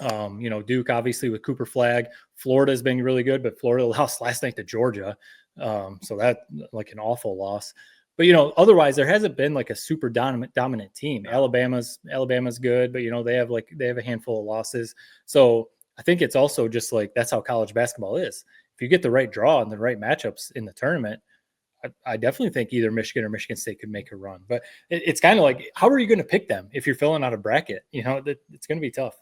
Duke, obviously with Cooper Flag. Florida has been really good, but Florida lost last night to Georgia. So that like an awful loss. But otherwise there hasn't been like a super dominant team. Alabama's good, but they have a handful of losses. So I think it's also just like that's how college basketball is. If you get the right draw and the right matchups in the tournament, I definitely think either Michigan or Michigan State could make a run. But it's kind of like, how are you going to pick them if you're filling out a bracket? It's going to be tough.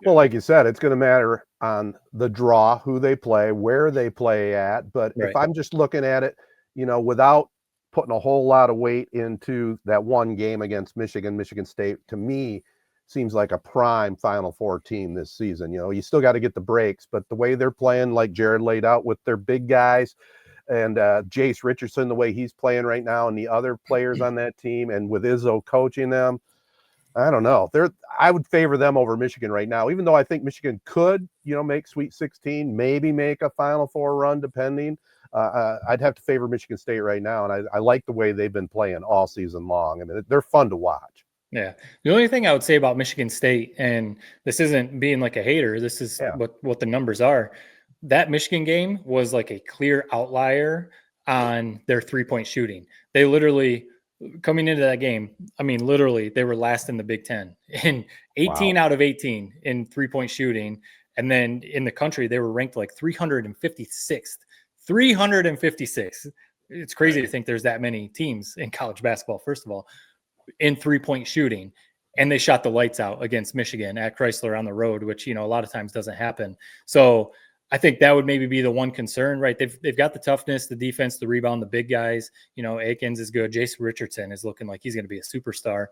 Well, like you said, it's going to matter on the draw, who they play, where they play at. But if I'm just looking at it, without putting a whole lot of weight into that one game against Michigan State, to me, seems like a prime Final Four team this season. You still got to get the breaks, but the way they're playing, like Jared laid out with their big guys, and Jace Richardson, the way he's playing right now, and the other players on that team, and with Izzo coaching them, I don't know. I would favor them over Michigan right now, even though I think Michigan could, make Sweet 16, maybe make a Final Four run, depending. I'd have to favor Michigan State right now, and I like the way they've been playing all season long. I mean, they're fun to watch. Yeah. The only thing I would say about Michigan State, and this isn't being like a hater, this is what the numbers are. That Michigan game was like a clear outlier on their 3-point shooting. They literally, coming into that game, literally they were last in the Big Ten in 18 out of 18 in 3-point shooting. And then in the country, they were ranked like 356th. 356. It's crazy to think there's that many teams in college basketball, first of all, in 3-point shooting. And they shot the lights out against Michigan at Chrysler on the road, which, a lot of times doesn't happen. So I think that would maybe be the one concern, right? They've got the toughness, the defense, the rebound, the big guys. Akins is good. Jace Richardson is looking like he's going to be a superstar.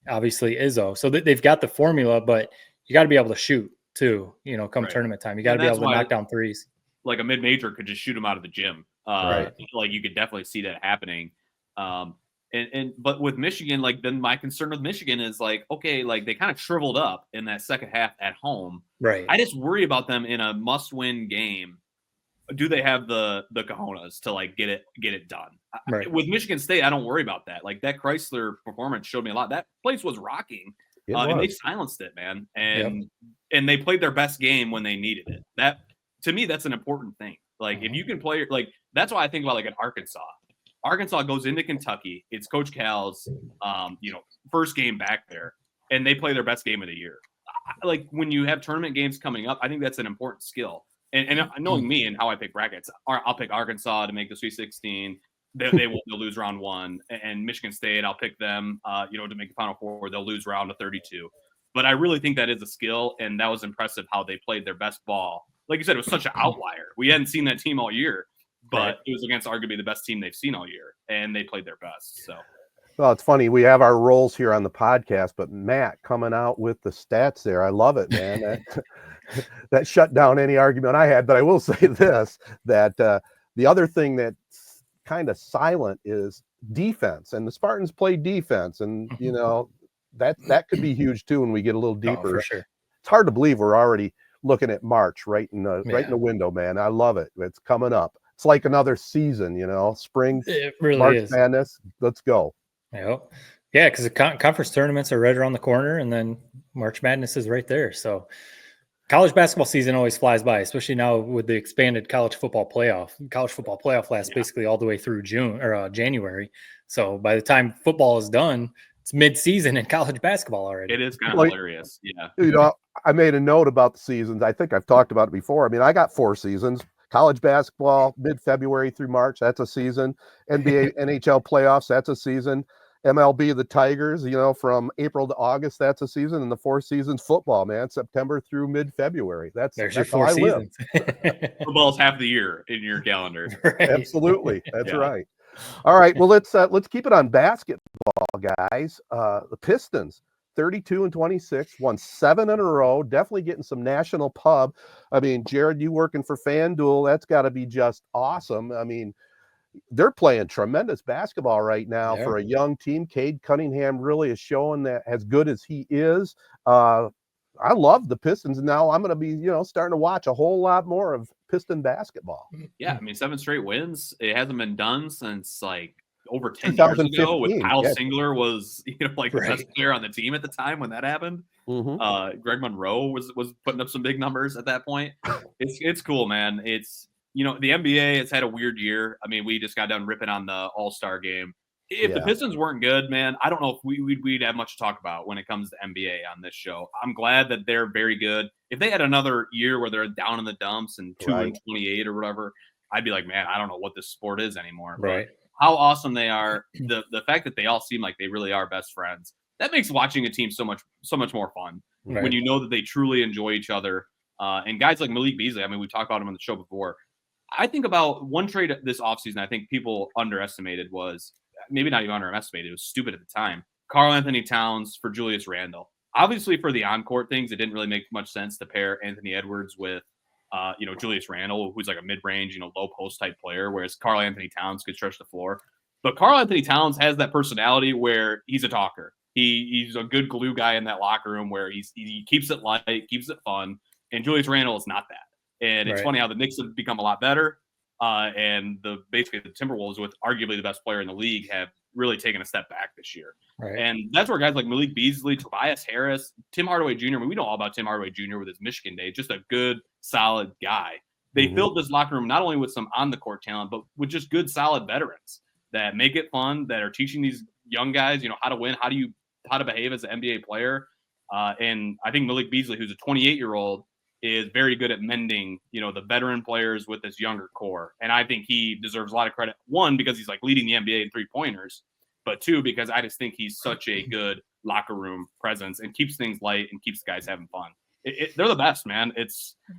Obviously Izzo. So they've got the formula, but you got to be able to shoot too, come tournament time. You got to be able to knock down threes. Like a mid-major could just shoot them out of the gym. Like you could definitely see that happening. But with Michigan, then my concern with Michigan is okay, they kind of shriveled up in that second half at home. Right. I just worry about them in a must-win game. Do they have the cojones to get it done? Right. With Michigan State, I don't worry about that. That Chrysler performance showed me a lot. That place was rocking, and they silenced it, man. And they played their best game when they needed it. That, to me, that's an important thing. If you can play, that's why I think about an Arkansas. Arkansas goes into Kentucky. It's Coach Cal's, first game back there, and they play their best game of the year. When you have tournament games coming up, I think that's an important skill. And knowing me and how I pick brackets, I'll pick Arkansas to make the Sweet 16. They'll lose round 1, and Michigan State, I'll pick them, to make the Final Four. They'll lose round of 32. But I really think that is a skill, and that was impressive how they played their best ball. Like you said, it was such an outlier. We hadn't seen that team all year. But it was against arguably the best team they've seen all year, and they played their best. So, well, it's funny. We have our roles here on the podcast, but Matt coming out with the stats there. I love it, man. That shut down any argument I had. But I will say this, that the other thing that's kind of silent is defense. And the Spartans play defense. And, that could be huge, too, when we get a little deeper. Oh, for sure. It's hard to believe we're already looking at March right in the window, man. I love it. It's coming up. It's like another season, spring, it really March is. Madness. Let's go. Yeah, because the conference tournaments are right around the corner, and then March Madness is right there. So college basketball season always flies by, especially now with the expanded college football playoff. College football playoff lasts basically all the way through June or January. So by the time football is done, it's mid-season in college basketball already. It is kind of hilarious. Yeah. I made a note about the seasons. I think I've talked about it before. I got 4 seasons. College basketball, mid-February through March, that's a season. NBA, NHL playoffs, that's a season. MLB, the Tigers, from April to August, that's a season. And the 4 seasons football, man, September through mid-February. That's your 4 seasons. Football's half the year in your calendar. Right. Absolutely. That's right. All right. Well, let's keep it on basketball, guys. The Pistons, 32-26, won 7 in a row, definitely getting some national pub. Jared, you working for FanDuel, that's got to be just awesome. They're playing tremendous basketball right now for a young team. Cade Cunningham really is showing that as good as he is. I love the Pistons. Now I'm going to be, starting to watch a whole lot more of Piston basketball. Yeah, 7 straight wins. It hasn't been done since over 10 years ago when Kyle Singler was, the best player on the team at the time when that happened. Mm-hmm. Greg Monroe was putting up some big numbers at that point. It's cool, man. It's, the NBA has had a weird year. I mean, we just got done ripping on the All-Star game. If the Pistons weren't good, man, I don't know if we'd have much to talk about when it comes to NBA on this show. I'm glad that they're very good. If they had another year where they're down in the dumps and 2-28 or whatever, I'd be like, man, I don't know what this sport is anymore. Right. But how awesome they are. The fact that they all seem like they really are best friends. That makes watching a team so much more fun when you know that they truly enjoy each other. And guys like Malik Beasley, I mean, we talked about him on the show before. I think about one trade this offseason I think people underestimated was maybe not even underestimated. It was stupid at the time. Karl-Anthony Towns for Julius Randle. Obviously, for the on-court things, it didn't really make much sense to pair Anthony Edwards with, Julius Randle, who's like a mid-range, low post type player, whereas Karl-Anthony Towns could stretch the floor. But Karl-Anthony Towns has that personality where he's a talker. He's a good glue guy in that locker room where he keeps it light, keeps it fun. And Julius Randle is not that. And it's funny how the Knicks have become a lot better. And basically the Timberwolves, with arguably the best player in the league, have really taken a step back this year. Right. And that's where guys like Malik Beasley, Tobias Harris, Tim Hardaway Jr., I mean, we know all about Tim Hardaway Jr. with his Michigan days, just a good, solid guy. They filled this locker room not only with some on-the-court talent, but with just good, solid veterans that make it fun, that are teaching these young guys, how to win, how to behave as an NBA player. And I think Malik Beasley, who's a 28-year-old, is very good at mending, the veteran players with this younger core. And I think he deserves a lot of credit. One, because he's like leading the NBA in 3-pointers, but two, because I just think he's such a good locker room presence and keeps things light and keeps guys having fun. They're the best, man.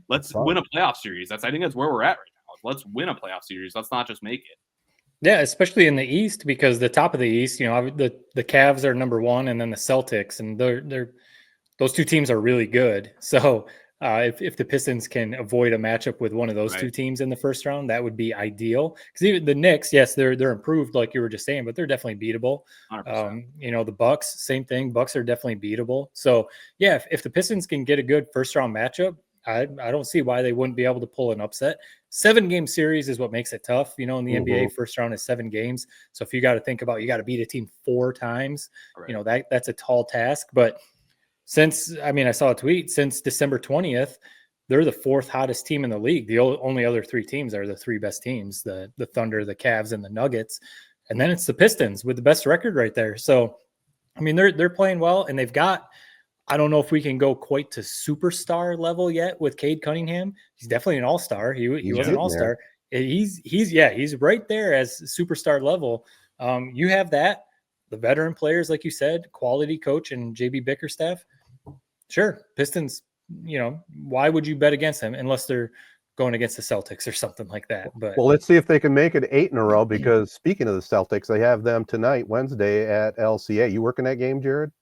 Let's win a playoff series. I think that's where we're at right now. Let's win a playoff series. Let's not just make it. Yeah, especially in the East, because the top of the East, the Cavs are number one, and then the Celtics, and they're those two teams are really good. So if the Pistons can avoid a matchup with one of those two teams in the first round, that would be ideal. Because even the Knicks, yes, they're improved, like you were just saying, but they're definitely beatable. The Bucks, same thing. Bucks are definitely beatable. So yeah, if the Pistons can get a good first round matchup, I don't see why they wouldn't be able to pull an upset. 7-game series is what makes it tough. In the NBA, first round is 7 games. So if you got to think about, you got to beat a team 4 times, that's a tall task. But I saw a tweet, since December 20th, they're the 4th hottest team in the league. The only other 3 teams are the 3 best teams, the Thunder, the Cavs, and the Nuggets. And then it's the Pistons with the best record right there. So, I mean, they're playing well, and they've got, I don't know if we can go quite to superstar level yet with Cade Cunningham. He's definitely an all-star. He was an all-star. He's right there as superstar level. You have that, the veteran players, like you said, quality coach and JB Bickerstaff. Sure, Pistons, why would you bet against them unless they're going against the Celtics or something like that? But well, let's see if they can make it 8 in a row, because speaking of the Celtics, they have them tonight, Wednesday at LCA. You working that game, Jared?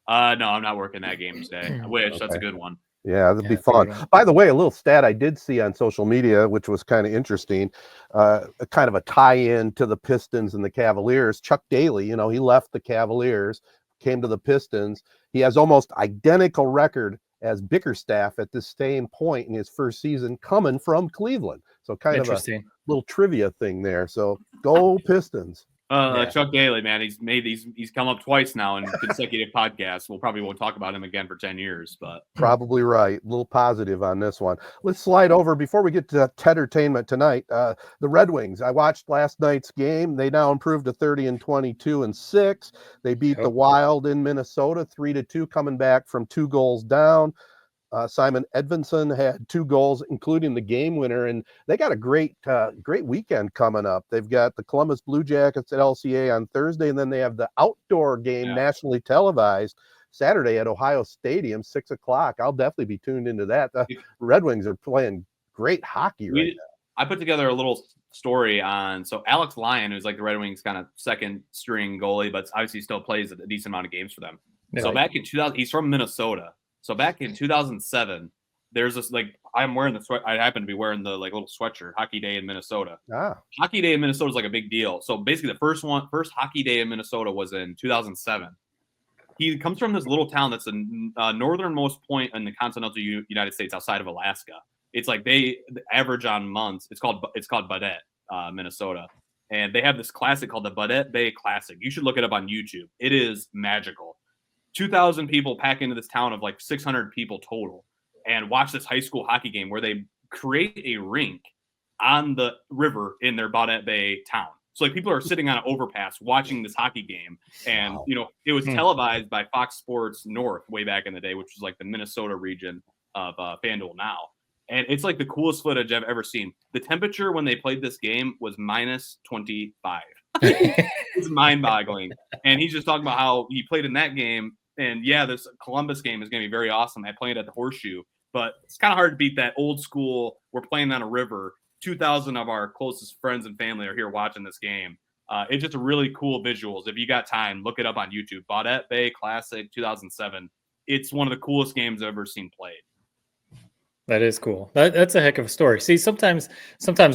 No, I'm not working that game today. I wish. That's a good one. Yeah, that'd be fun. By the way, a little stat I did see on social media, which was kind of interesting, kind of a tie-in to the Pistons and the Cavaliers. Chuck Daly, he left the Cavaliers, came to the Pistons. He has almost identical record as Bickerstaff at this same point in his first season, coming from Cleveland. So kind of a little trivia thing there. So go Pistons. Chuck Daly, man, he's come up twice now in consecutive podcasts. We'll probably won't talk about him again for 10 years, but probably right. A little positive on this one. Let's slide over before we get to Tedtertainment tonight. The Red Wings. I watched last night's game. They now improved to 30-22-6. They beat the Wild in Minnesota 3-2, coming back from 2 goals down. Simon Edvinsson had 2 goals, including the game winner, and they got a great weekend coming up. They've got the Columbus Blue Jackets at LCA on Thursday, and then they have the outdoor game nationally televised Saturday at Ohio Stadium, 6 o'clock. I'll definitely be tuned into that. The Red Wings are playing great hockey right now. I put together a little story on, so Alex Lyon, who's like the Red Wings kind of second string goalie, but obviously still plays a decent amount of games for them. Yeah, so back in 2000, he's from Minnesota. So back in 2007, there's this, I'm wearing the sweat. I happen to be wearing the little sweatshirt, Hockey Day in Minnesota. Hockey Day in Minnesota is like a big deal. So basically the first Hockey Day in Minnesota was in 2007. He comes from this little town that's the northernmost point in the continental United States outside of Alaska. It's like they average on months. It's called Baudette, Minnesota. And they have this classic called the Baudette Bay Classic. You should look it up on YouTube. It is magical. 2,000 people pack into this town of 600 people total and watch this high school hockey game where they create a rink on the river in their Baudette Bay town. So like people are sitting on an overpass watching this hockey game. And, it was televised by Fox Sports North way back in the day, which was like the Minnesota region of FanDuel now. And it's like the coolest footage I've ever seen. The temperature when they played this game was minus 25. It's mind-boggling. And he's just talking about how he played in that game. And yeah, this Columbus game is going to be very awesome. I played at the Horseshoe, but it's kind of hard to beat that old school. We're playing on a river. 2,000 of our closest friends and family are here watching this game. It's just a really cool visuals. If you got time, look it up on YouTube. Baudette Bay Classic 2007. It's one of the coolest games I've ever seen played. That is cool. That's a heck of a story. See, sometimes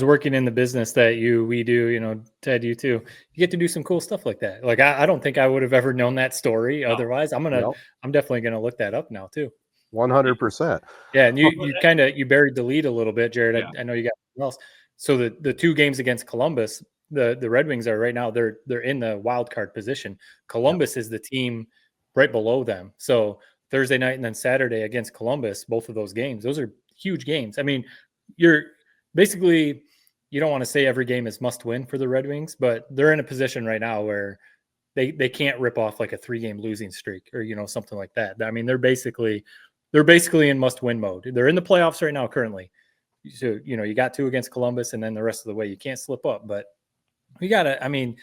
working in the business that we do, Ted, you too, you get to do some cool stuff like that. Like I don't think I would have ever known that story otherwise. I'm definitely gonna look that up now too. 100%. Yeah, and you buried the lead a little bit, Jared. Yeah. I know you got something else. So the 2 games against Columbus, the Red Wings are right now they're in the wild card position. Columbus is the team right below them. So Thursday night and then Saturday against Columbus, both of those games, those are huge games. I mean, you're basically, you don't want to say every game is must win for the Red Wings, but they're in a position right now where they can't rip off like a 3-game losing streak or something like that. I mean, they're basically in must win mode. They're in the playoffs right now currently. So you got 2 against Columbus, and then the rest of the way you can't slip up. But you gotta. I mean,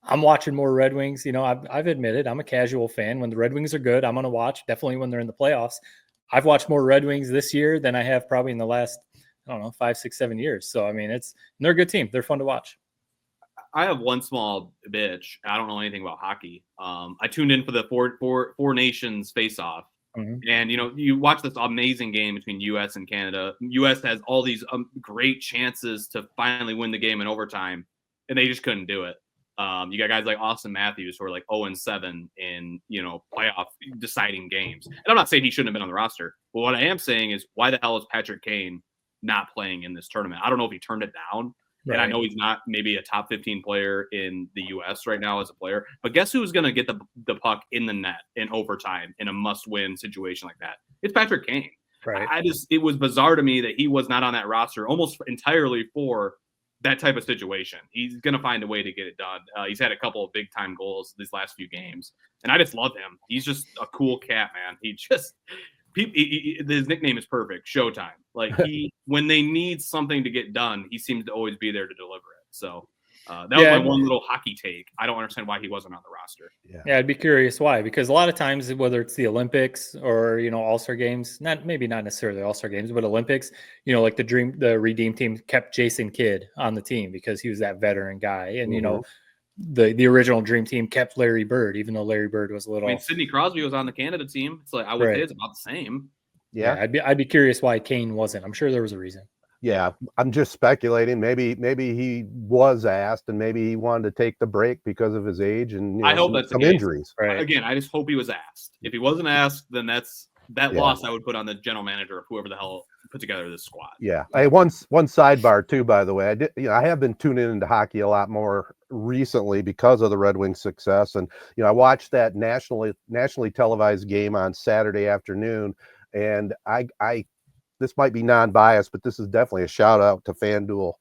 I'm watching more Red Wings. I've admitted I'm a casual fan. When the Red Wings are good, I'm gonna watch. Definitely when they're in the playoffs. I've watched more Red Wings this year than I have probably in the last, 5, 6, 7 years. So, I mean, they're a good team. They're fun to watch. I have one small bitch. I don't know anything about hockey. I tuned in for the four nations face-off. Mm-hmm. And, you watch this amazing game between U.S. and Canada. U.S. has all these great chances to finally win the game in overtime, and they just couldn't do it. You got guys like Austin Matthews who are like 0-7 in, playoff deciding games. And I'm not saying he shouldn't have been on the roster. But what I am saying is, why the hell is Patrick Kane not playing in this tournament? I don't know if he turned it down. Right. And I know he's not maybe a top 15 player in the U.S. right now as a player. But guess who's going to get the puck in the net in overtime in a must-win situation like that? It's Patrick Kane. Right. It was bizarre to me that he was not on that roster almost entirely for that type of situation. He's going to find a way to get it done. He's had a couple of big time goals these last few games, and I just love him. He's just a cool cat, man. His nickname is perfect. Showtime. Like when they need something to get done, he seems to always be there to deliver it. So that was my one little hockey take. I don't understand why he wasn't on the roster. Yeah, I'd be curious why, because a lot of times, whether it's the Olympics or, All-Star games, maybe not necessarily All-Star games, but Olympics, like the Redeem team kept Jason Kidd on the team because he was that veteran guy. And, the original Dream Team kept Larry Bird, even though Larry Bird was a little. I mean, Sidney Crosby was on the Canada team. It's like I would say it's about the same. Yeah, I'd be curious why Kane wasn't. I'm sure there was a reason. Yeah, I'm just speculating. Maybe he was asked, and maybe he wanted to take the break because of his age and I hope that's some injuries. Right. Again, I just hope he was asked. If he wasn't asked, then that loss I would put on the general manager or whoever the hell put together this squad. Yeah. Hey, one sidebar too, by the way. I have been tuning into hockey a lot more recently because of the Red Wings' success, and I watched that nationally televised game on Saturday afternoon, and I this might be non-biased, but this is definitely a shout out to FanDuel.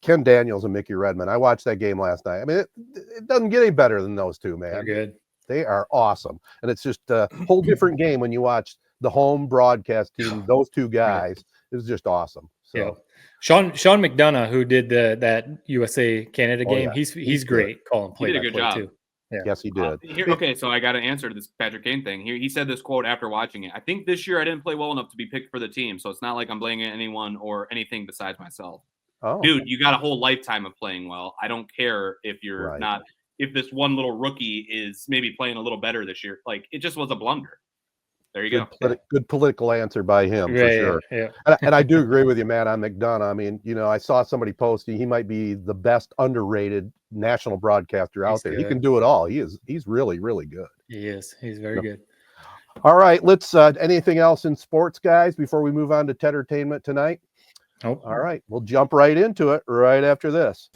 Ken Daniels and Mickey Redmond. I watched that game last night. I mean, it doesn't get any better than those two, man. They're good. They are awesome. And it's just a whole different game when you watch the home broadcast team, those two guys. It was just awesome. So yeah. Sean McDonough, who did that USA Canada game, he's great calling play. He did a good job too. Yeah. Yes, he did. Okay, so I got an answer to this Patrick Kane thing. He said this quote after watching it. I think this year I didn't play well enough to be picked for the team, so it's not like I'm blaming anyone or anything besides myself. Oh. Dude, you got a whole lifetime of playing well. I don't care if you're not – if this one little rookie is maybe playing a little better this year. Like, it just was a blunder. There you go. Good political answer by him, for sure. Yeah. And I do agree with you, Matt, on McDonough. I mean, I saw somebody posting he might be the best underrated national broadcaster out there. Good. He can do it all. He's really, really good. He is. He's very good. All right. Let's anything else in sports, guys, before we move on to Tedtertainment tonight? Nope. All right. We'll jump right into it right after this.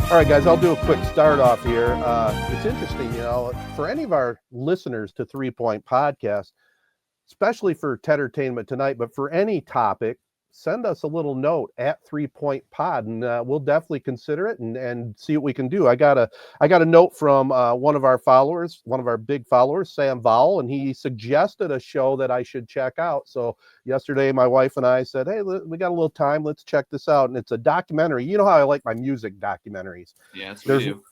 All right, guys, I'll do a quick start off here. It's interesting, for any of our listeners to 3 Point Podcast, especially for Tedtertainment tonight, but for any topic, send us a little note at 3 Point Pod, and we'll definitely consider it and see what we can do. I got a note from one of our big followers, Sam Vowell, and he suggested a show that I should check out. So yesterday, my wife and I said, hey, we got a little time. Let's check this out. And it's a documentary. You know how I like my music documentaries. Yes, we do.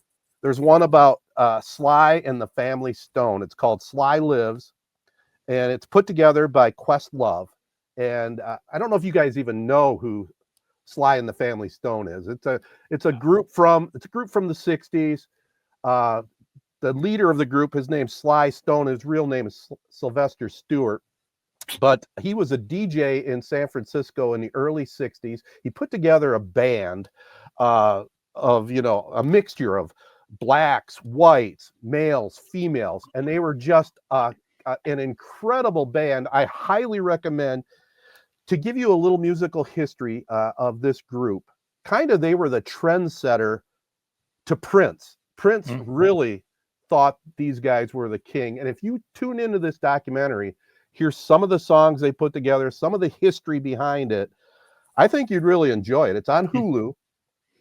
There's one about Sly and the Family Stone. It's called Sly Lives, and it's put together by Questlove. And I don't know if you guys even know who Sly and the Family Stone is. It's a group from the 60s. The leader of the group, his name's Sly Stone. His real name is Sylvester Stewart. But he was a DJ in San Francisco in the early 60s. He put together a band of, a mixture of blacks, whites, males, females, and they were just an incredible band. I highly recommend. To give you a little musical history of this group, they were the trendsetter to Prince. Prince really thought these guys were the king. And if you tune into this documentary, hear some of the songs they put together, some of the history behind it, I think you'd really enjoy it. It's on Hulu,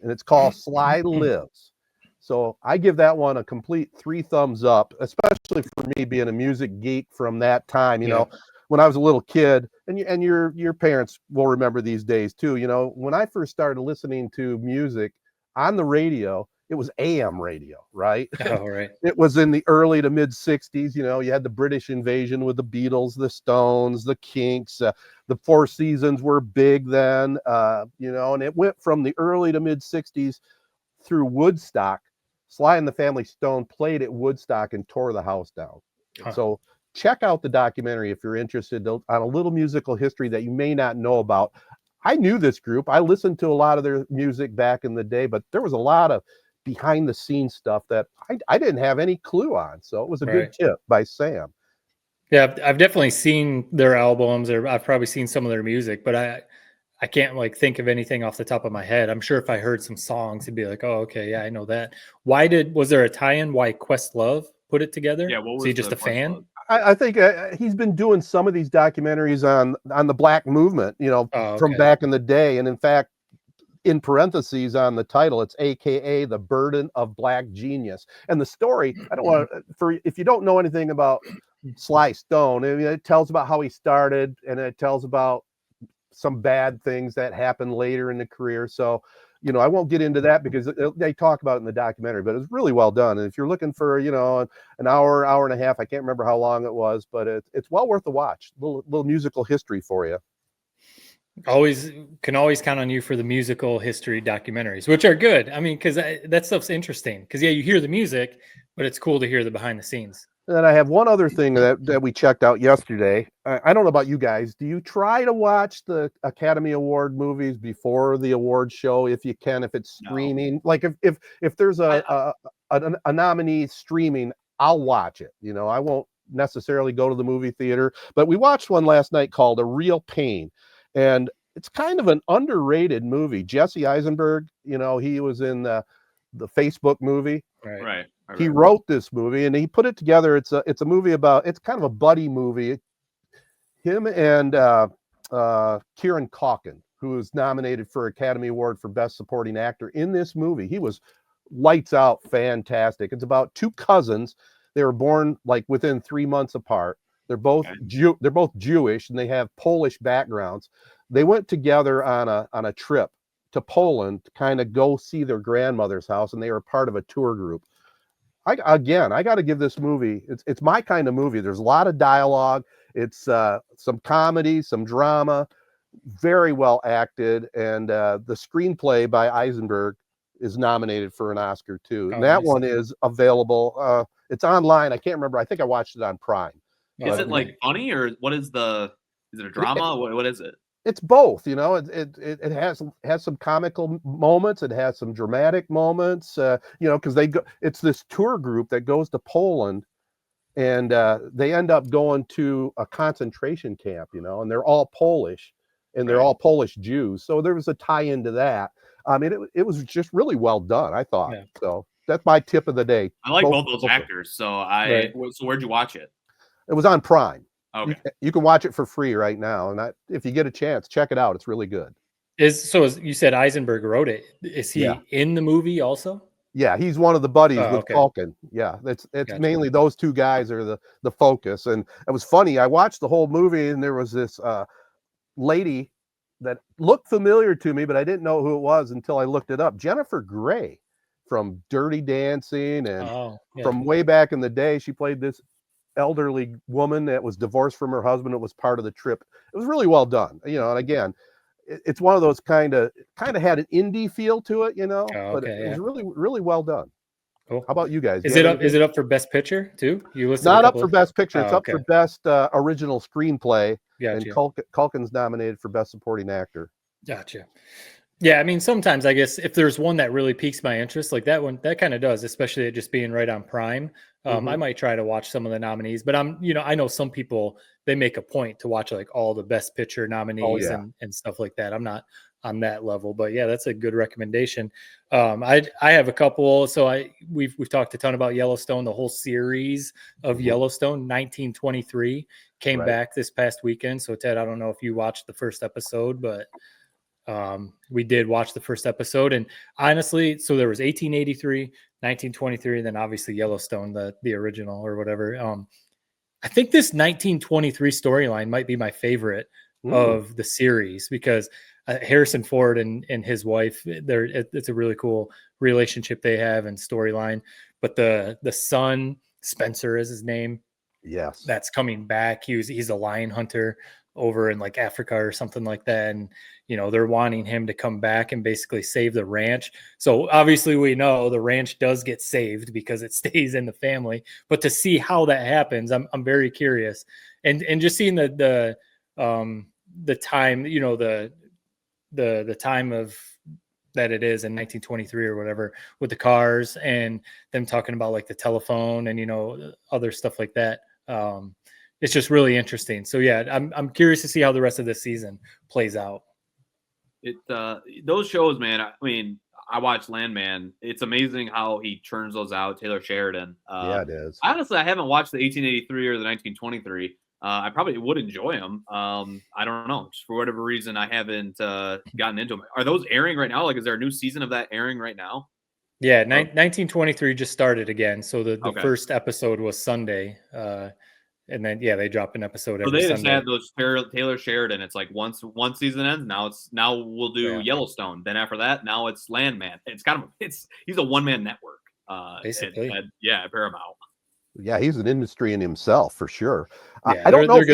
and it's called Sly Lives. So I give that one a complete 3 thumbs up, especially for me being a music geek from that time, you know. When I was a little kid, and your parents will remember these days too, when I first started listening to music on the radio, it was AM radio, right? Oh, right. It was in the early to mid 60s. You had the British invasion with the Beatles, the Stones, the Kinks, the Four Seasons were big then, and it went from the early to mid 60s through Woodstock. Sly and the Family Stone played at Woodstock and tore the house down. So check out the documentary if you're interested on a little musical history that you may not know about. I knew this group. I listened to a lot of their music back in the day, but there was a lot of behind the scenes stuff that I didn't have any clue on. So it was a good tip by Sam. Yeah, I've definitely seen their albums, or I've probably seen some of their music, but I can't think of anything off the top of my head. I'm sure if I heard some songs, it'd be like, oh, okay, yeah, I know that. Was there a tie-in why Questlove put it together? Yeah, what was he just a fan? Love? I think he's been doing some of these documentaries on the Black movement, from back in the day. And in fact, in parentheses on the title, it's AKA The Burden of Black Genius. And the story, I don't want to, if you don't know anything about Sly Stone, it tells about how he started, and it tells about some bad things that happened later in the career. So, I won't get into that because they talk about it in the documentary, but it's really well done. And if you're looking for, an hour and a half, I can't remember how long it was, but it's well worth the watch. Little musical history for you. Can always count on you for the musical history documentaries, which are good. I mean, because that stuff's interesting. Because you hear the music, but it's cool to hear the behind the scenes. And I have one other thing that we checked out yesterday. I don't know about you guys. Do you try to watch the Academy Award movies before the award show if you can, if it's streaming? Like if there's a nominee streaming, I'll watch it. I won't necessarily go to the movie theater. But we watched one last night called A Real Pain. And it's kind of an underrated movie. Jesse Eisenberg, he was in the Facebook movie. Right. He wrote this movie and he put it together. It's a movie it's kind of a buddy movie. Him and Kieran Culkin, who was nominated for Academy Award for Best Supporting Actor in this movie. He was lights out, fantastic. It's about 2 cousins. They were born within 3 months apart. They're both they're both Jewish, and they have Polish backgrounds. They went together on a trip to Poland to kind of go see their grandmother's house, and they were part of a tour group. I got to give this movie. It's my kind of movie. There's a lot of dialogue. It's some comedy, some drama, very well acted, and the screenplay by Eisenberg is nominated for an Oscar too. And that one is available. It's online. I can't remember. I think I watched it on Prime. Is it funny, or what is is it a drama? What is it? It's both, it has some comical moments. It has some dramatic moments, because it's this tour group that goes to Poland, and they end up going to a concentration camp, and they're all Polish, and they're all Polish Jews. So there was a tie into that. I mean, it was just really well done, I thought. Yeah. So that's my tip of the day. I like both those actors. So so where'd you watch it? It was on Prime. You can watch it for free right now, and if you get a chance, check it out. It's really good. As you said, Eisenberg wrote it. Is he in the movie also? Yeah, he's one of the buddies with okay. Culkin. Yeah, it's Gotcha. mainly those two guys are the focus. And it was funny. I watched the whole movie, and there was this lady that looked familiar to me, but I didn't know who it was until I looked it up. Jennifer Grey from Dirty Dancing, and from way back in the day, she played this elderly woman that was divorced from her husband. It was part of the trip. It was really well done, and again, it's one of those kind of had an indie feel to it, but it was really, really well done. Cool. How about you guys? Is it up for Best Picture too? You listed not up for Best Picture. It's up for Best Original Screenplay. Gotcha. And Culkin's nominated for Best Supporting Actor. Gotcha. Yeah, I mean, sometimes I guess if there's one that really piques my interest, like that one, that kind of does, especially it just being right on Prime. I might try to watch some of the nominees, but I know some people, they make a point to watch like all the Best Picture nominees and stuff like that. I'm not on that level, but yeah, that's a good recommendation. I have a couple. So we've talked a ton about Yellowstone. The whole series of Yellowstone, 1923, came back this past weekend. So Ted, I don't know if you watched the first episode, but we did watch the first episode, and honestly, so there was 1883, 1923, and then obviously Yellowstone, the original or whatever. I think this 1923 storyline might be my favorite of the series because Harrison Ford and his wife, it's a really cool relationship they have and storyline. But the son, Spencer is his name. Yes, that's coming back. He's a lion hunter over in like Africa or something like that, and they're wanting him to come back and basically save the ranch. So obviously we know the ranch does get saved because it stays in the family, but to see how that happens, I'm very curious. And just seeing the time, the time of that it is in 1923 or whatever, with the cars and them talking about like the telephone and other stuff like that. It's just really interesting. So yeah, I'm curious to see how the rest of this season plays out. Those shows, man. I mean, I watched Landman. It's amazing how he turns those out. Taylor Sheridan. Yeah, it is. Honestly, I haven't watched the 1883 or the 1923. I probably would enjoy them. I don't know. Just for whatever reason, I haven't gotten into them. Are those airing right now? Like, is there a new season of that airing right now? Yeah, 1923 just started again. So the first episode was Sunday. And then they drop an episode every Sunday. So they just had those Taylor Sheridan. It's like once one season ends, now we'll do Yellowstone. Then after that, now it's Landman. It's he's a one-man network. Basically. At Paramount. Yeah, he's an industry in himself for sure. Yeah, I don't know if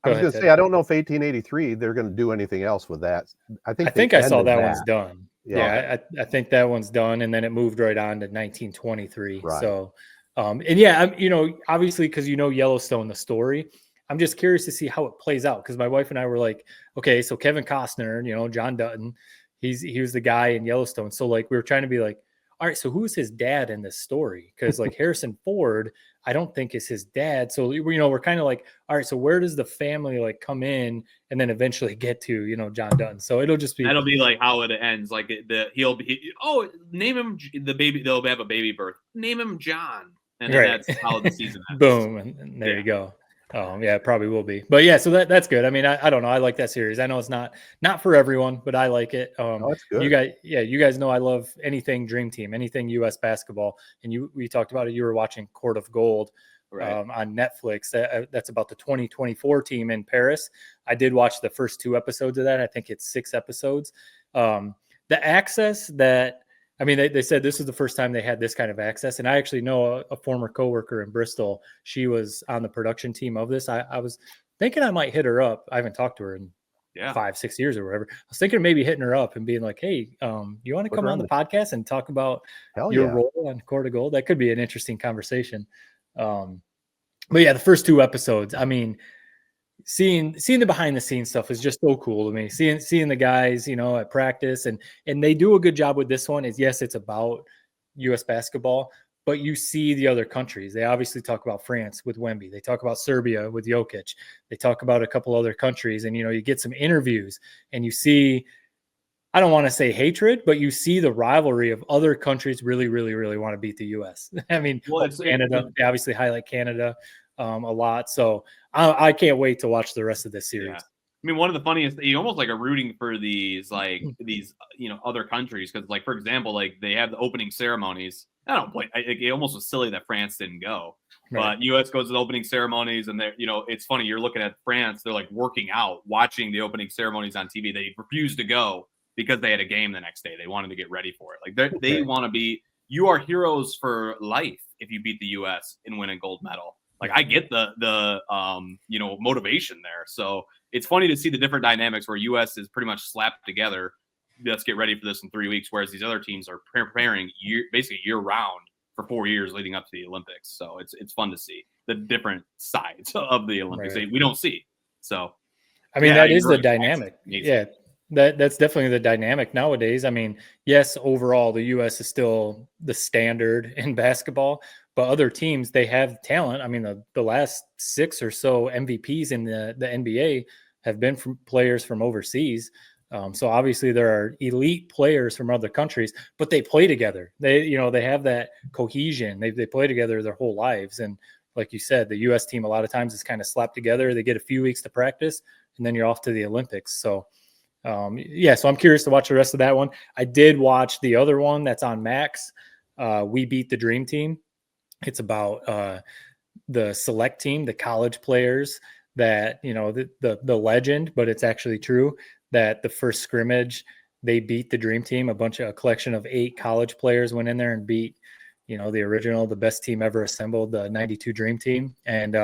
I was going to say, I don't know if 1883 they're going to do anything else with that. I think I saw that one's done. Yeah, I think that one's done, and then it moved right on to 1923. Right. So, and obviously because Yellowstone, the story, I'm just curious to see how it plays out because my wife and I were like, okay, so Kevin Costner, John Dutton, he was the guy in Yellowstone. So like we were trying to be like, all right, so who's his dad in this story? Because like Harrison Ford, I don't think is his dad. So we're kind of like, all right, so where does the family like come in and then eventually get to John Dutton? So that'll be like how it ends. Like name him the baby. They'll have a baby birth. Name him John, and that's how the season ends. Boom, and there you go. Yeah, it probably will be. But yeah, so that's good. I mean, I don't know. I like that series. I know it's not for everyone, but I like it. That's good. You guys know I love anything Dream Team, anything U.S. basketball. And we talked about it. You were watching Court of Gold on Netflix. That's about the 2024 team in Paris. I did watch the first 2 episodes of that. I think it's 6 episodes. The access that, I mean, they said this is the first time they had this kind of access. And I actually know a former coworker in Bristol. She was on the production team of this. I was thinking I might hit her up. I haven't talked to her in 5-6 years or whatever. I was thinking of maybe hitting her up and being like, hey, you want to come on the podcast and talk about your role on Court of Gold? That could be an interesting conversation. But yeah, the first 2 episodes, I mean, seeing the behind the scenes stuff is just so cool to me. Seeing the guys, at practice and they do a good job with this one. It's about U.S. basketball, but you see the other countries. They obviously talk about France with Wemby. They talk about Serbia with Jokic. They talk about a couple other countries, and you get some interviews and you see, I don't want to say hatred, but you see the rivalry of other countries really, really, really want to beat the U.S. I mean, Canada, they obviously highlight Canada. a lot. So I can't wait to watch the rest of this series. Yeah. I mean, one of the funniest, you almost like are rooting for these other countries. Cause like, for example, like they have the opening ceremonies. I don't play. It almost was silly that France didn't go, Right. but US goes to the opening ceremonies and they're, it's funny. You're looking at France. They're like working out, watching the opening ceremonies on TV. They refused to go because they had a game the next day. They wanted to get ready for it. Like they want to be, you are heroes for life if you beat the US and win a gold medal. Like I get the motivation there. So it's funny to see the different dynamics where US is pretty much slapped together. Let's get ready for this in 3 weeks. Whereas these other teams are preparing basically year round for 4 years leading up to the Olympics. So it's fun to see the different sides of the Olympics that we don't see. So, I mean, that is the dynamic. Yeah. That's definitely the dynamic nowadays. I mean, yes, overall, the U.S. is still the standard in basketball, but other teams, they have talent. I mean, the last 6 or so MVPs in the NBA have been from players from overseas. So obviously there are elite players from other countries, but they play together. They have that cohesion. They play together their whole lives. And like you said, the U.S. team a lot of times is kind of slapped together. They get a few weeks to practice, and then you're off to the Olympics. So so I'm curious to watch the rest of that one. I did watch the other one that's on Max. We Beat the Dream Team. It's about the select team, the college players that, the legend, but it's actually true that the first scrimmage, they beat the Dream Team. A collection of 8 college players went in there and beat, the best team ever assembled, the 92 Dream Team. And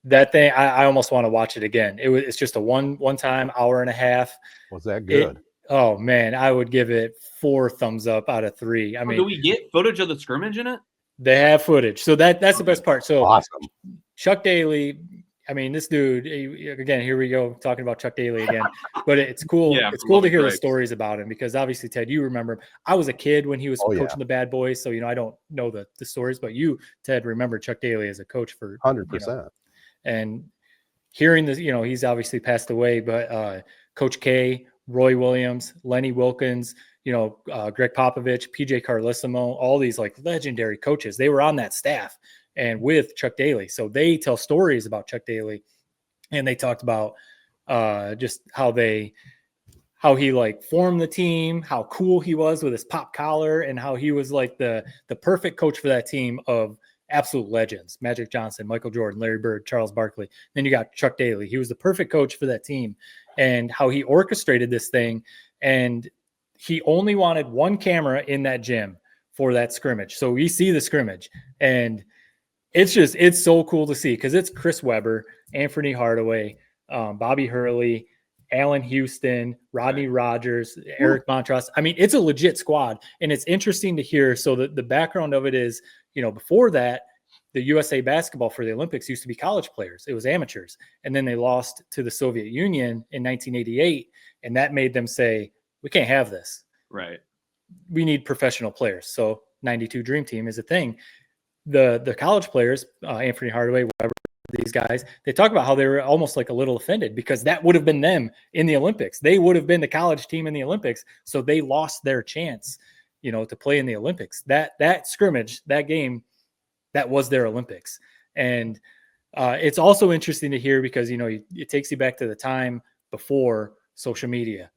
that thing, I almost want to watch it again. It's just a one time, hour and a half. Was that good? Oh man, I would give it 4 thumbs up out of 3. I mean, do we get footage of the scrimmage in it? They have footage, so that's the best part. So awesome. Chuck Daly, I mean, this dude again. Here we go talking about Chuck Daly again. But it's cool. Yeah, it's cool to hear the stories about him because obviously, Ted, you remember him. I was a kid when he was coaching the Bad Boys, so I don't know the stories, but you, Ted, remember Chuck Daly as a coach for 100%. And hearing this, he's obviously passed away, but Coach K, Roy Williams, Lenny Wilkins, Greg Popovich, PJ Carlissimo, all these like legendary coaches, they were on that staff and with Chuck Daly. So they tell stories about Chuck Daly, and they talked about just how he like formed the team, how cool he was with his pop collar, and how he was like the perfect coach for that team of absolute legends: Magic Johnson, Michael Jordan, Larry Bird, Charles Barkley. Then you got Chuck Daly. He was the perfect coach for that team, and how he orchestrated this thing. And he only wanted one camera in that gym for that scrimmage. So we see the scrimmage, and it's so cool to see because it's Chris Webber, Anthony Hardaway, Bobby Hurley, Allen Houston, Rodney Rogers, Eric Montross. I mean, it's a legit squad, and it's interesting to hear. So the background of it is, before that, the USA basketball for the Olympics used to be college players. It was amateurs. And then they lost to the Soviet Union in 1988. And that made them say, we can't have this. Right. We need professional players. So 92 Dream Team is a thing. The college players, Anthony Hardaway, whatever, these guys, they talk about how they were almost like a little offended because that would have been them in the Olympics. They would have been the college team in the Olympics. So they lost their chance, to play in the Olympics. That scrimmage, that game, that was their Olympics. And it's also interesting to hear because, it takes you back to the time before social media,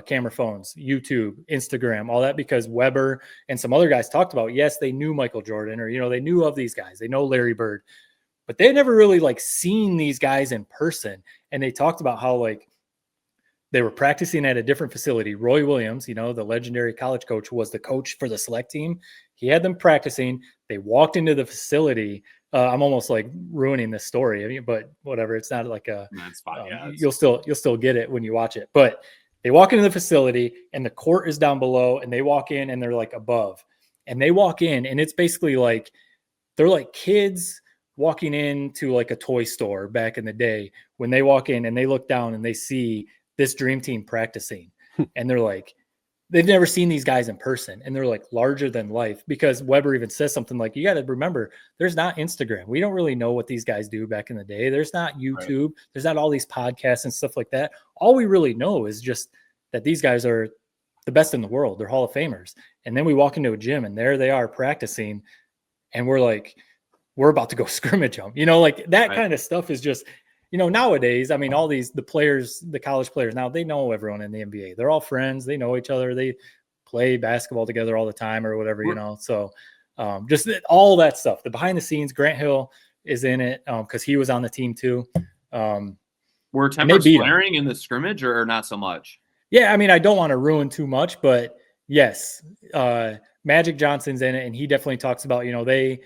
camera phones, YouTube, Instagram, all that, because Weber and some other guys talked about, yes, they knew Michael Jordan or, they knew of these guys. They know Larry Bird, but they had never really like seen these guys in person. And they talked about how like they were practicing at a different facility. Roy Williams, the legendary college coach, was the coach for the select team. He had them practicing. They walked into the facility. I'm almost like ruining this story, but whatever. It's not like a. That's fine. You'll still get it when you watch it. But they walk into the facility, and the court is down below, and they walk in, and they're like above, and they walk in, and it's basically like they're like kids walking into like a toy store back in the day when they walk in and they look down and they see this Dream Team practicing, and they're like, they've never seen these guys in person, and they're like larger than life because Weber even says something like, you got to remember, there's not Instagram. We don't really know what these guys do back in the day. There's not YouTube. Right. There's not all these podcasts and stuff like that. All we really know is just that these guys are the best in the world. They're Hall of Famers. And then we walk into a gym and there they are practicing. And we're like, we're about to go scrimmage them. Like that Right. kind of stuff is just, nowadays, I mean, all the players, the college players now, they know everyone in the NBA. They're all friends. They know each other. They play basketball together all the time or whatever, So just all that stuff, the behind the scenes. Grant Hill is in it because he was on the team too. Were tempers flaring in the scrimmage or not so much? Yeah, I mean, I don't want to ruin too much, but yes, Magic Johnson's in it, and he definitely talks about, they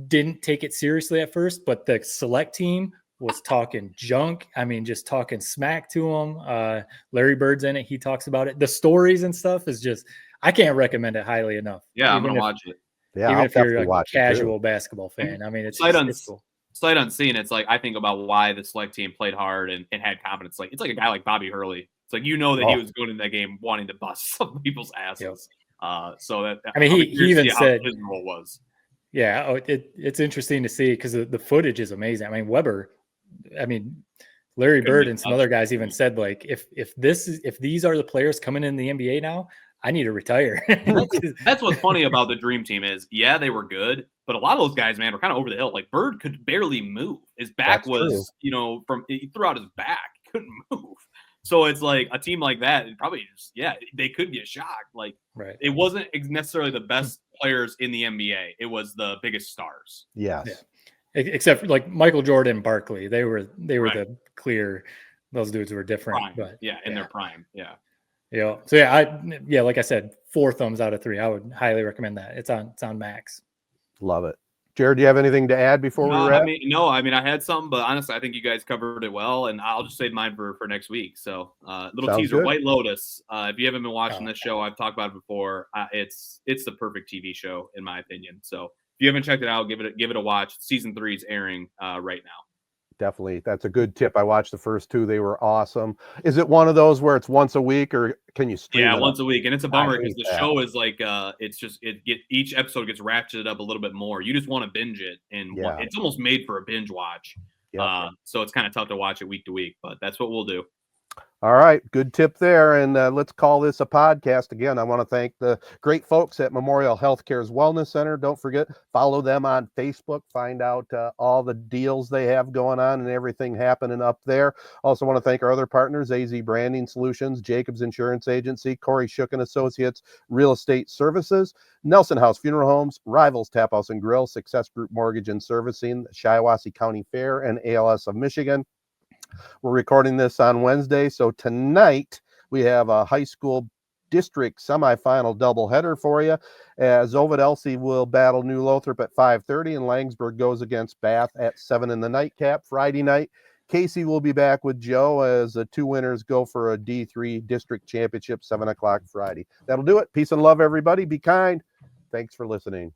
didn't take it seriously at first, but the select team was talking junk. I mean, just talking smack to him. Larry Bird's in it. He talks about it. The stories and stuff is just, I can't recommend it highly enough. Yeah, I'm going to watch it. Yeah, even if you're a casual basketball fan. I mean, it's cool. Sight unseen, it's like I think about why the select team played hard and had confidence. Like it's like a guy like Bobby Hurley. It's like that he was going into that game wanting to bust some people's asses. Yep. So that I mean, he even said his role was. Yeah, it's interesting to see because the footage is amazing. I mean, Larry Bird and some other guys even said like, if these are the players coming in the NBA now, I need to retire. That's what's funny about the Dream Team is, yeah, they were good, but a lot of those guys, man, were kind of over the hill. Like Bird could barely move. His back was, he threw out his back, couldn't move. So it's like a team like that, probably just, they could get shocked. Like, right. It wasn't necessarily the best players in the NBA. It was the biggest stars. Yes. Yeah. Except for like Michael Jordan and Barkley. They were right. the clear, those dudes were different. Prime. But in their prime. Yeah. Yeah. So like I said, 4 thumbs out of 3. I would highly recommend that. It's on Max. Love it. Jared, do you have anything to add before we wrap? I mean, I had some, but honestly, I think you guys covered it well, and I'll just save mine for next week. So, little Sounds teaser, good. White Lotus. If you haven't been watching this show, I've talked about it before. It's the perfect TV show in my opinion. So, if you haven't checked it out, give it a watch. Season 3 is airing right now. Definitely. That's a good tip. I watched the first 2. They were awesome. Is it one of those where it's once a week or can you stream it? Once a week. And it's a bummer because the show is like, each episode gets ratcheted up a little bit more. You just want to binge it. And it's almost made for a binge watch. Yep. So it's kind of tough to watch it week to week, but that's what we'll do. All right. Good tip there. And let's call this a podcast. Again, I want to thank the great folks at Memorial Healthcare's Wellness Center. Don't forget, follow them on Facebook. Find out all the deals they have going on and everything happening up there. Also want to thank our other partners, AZee Branding Solutions, Jacobs Insurance Agency, Kori Shook & Associates, Real Estate Services, Nelson House Funeral Homes, Rivals Taphouse and Grille, Success Group Mortgage and Servicing, Shiawassee County Fair, and ALS of Michigan. We're recording this on Wednesday, so tonight we have a high school district semifinal doubleheader for you. As Ovid-Elsie will battle New Lothrop at 5:30, and Langsburg goes against Bath at 7 in the nightcap. Friday night, Casey will be back with Joe as the 2 winners go for a D3 district championship, 7 o'clock Friday. That'll do it. Peace and love, everybody. Be kind. Thanks for listening.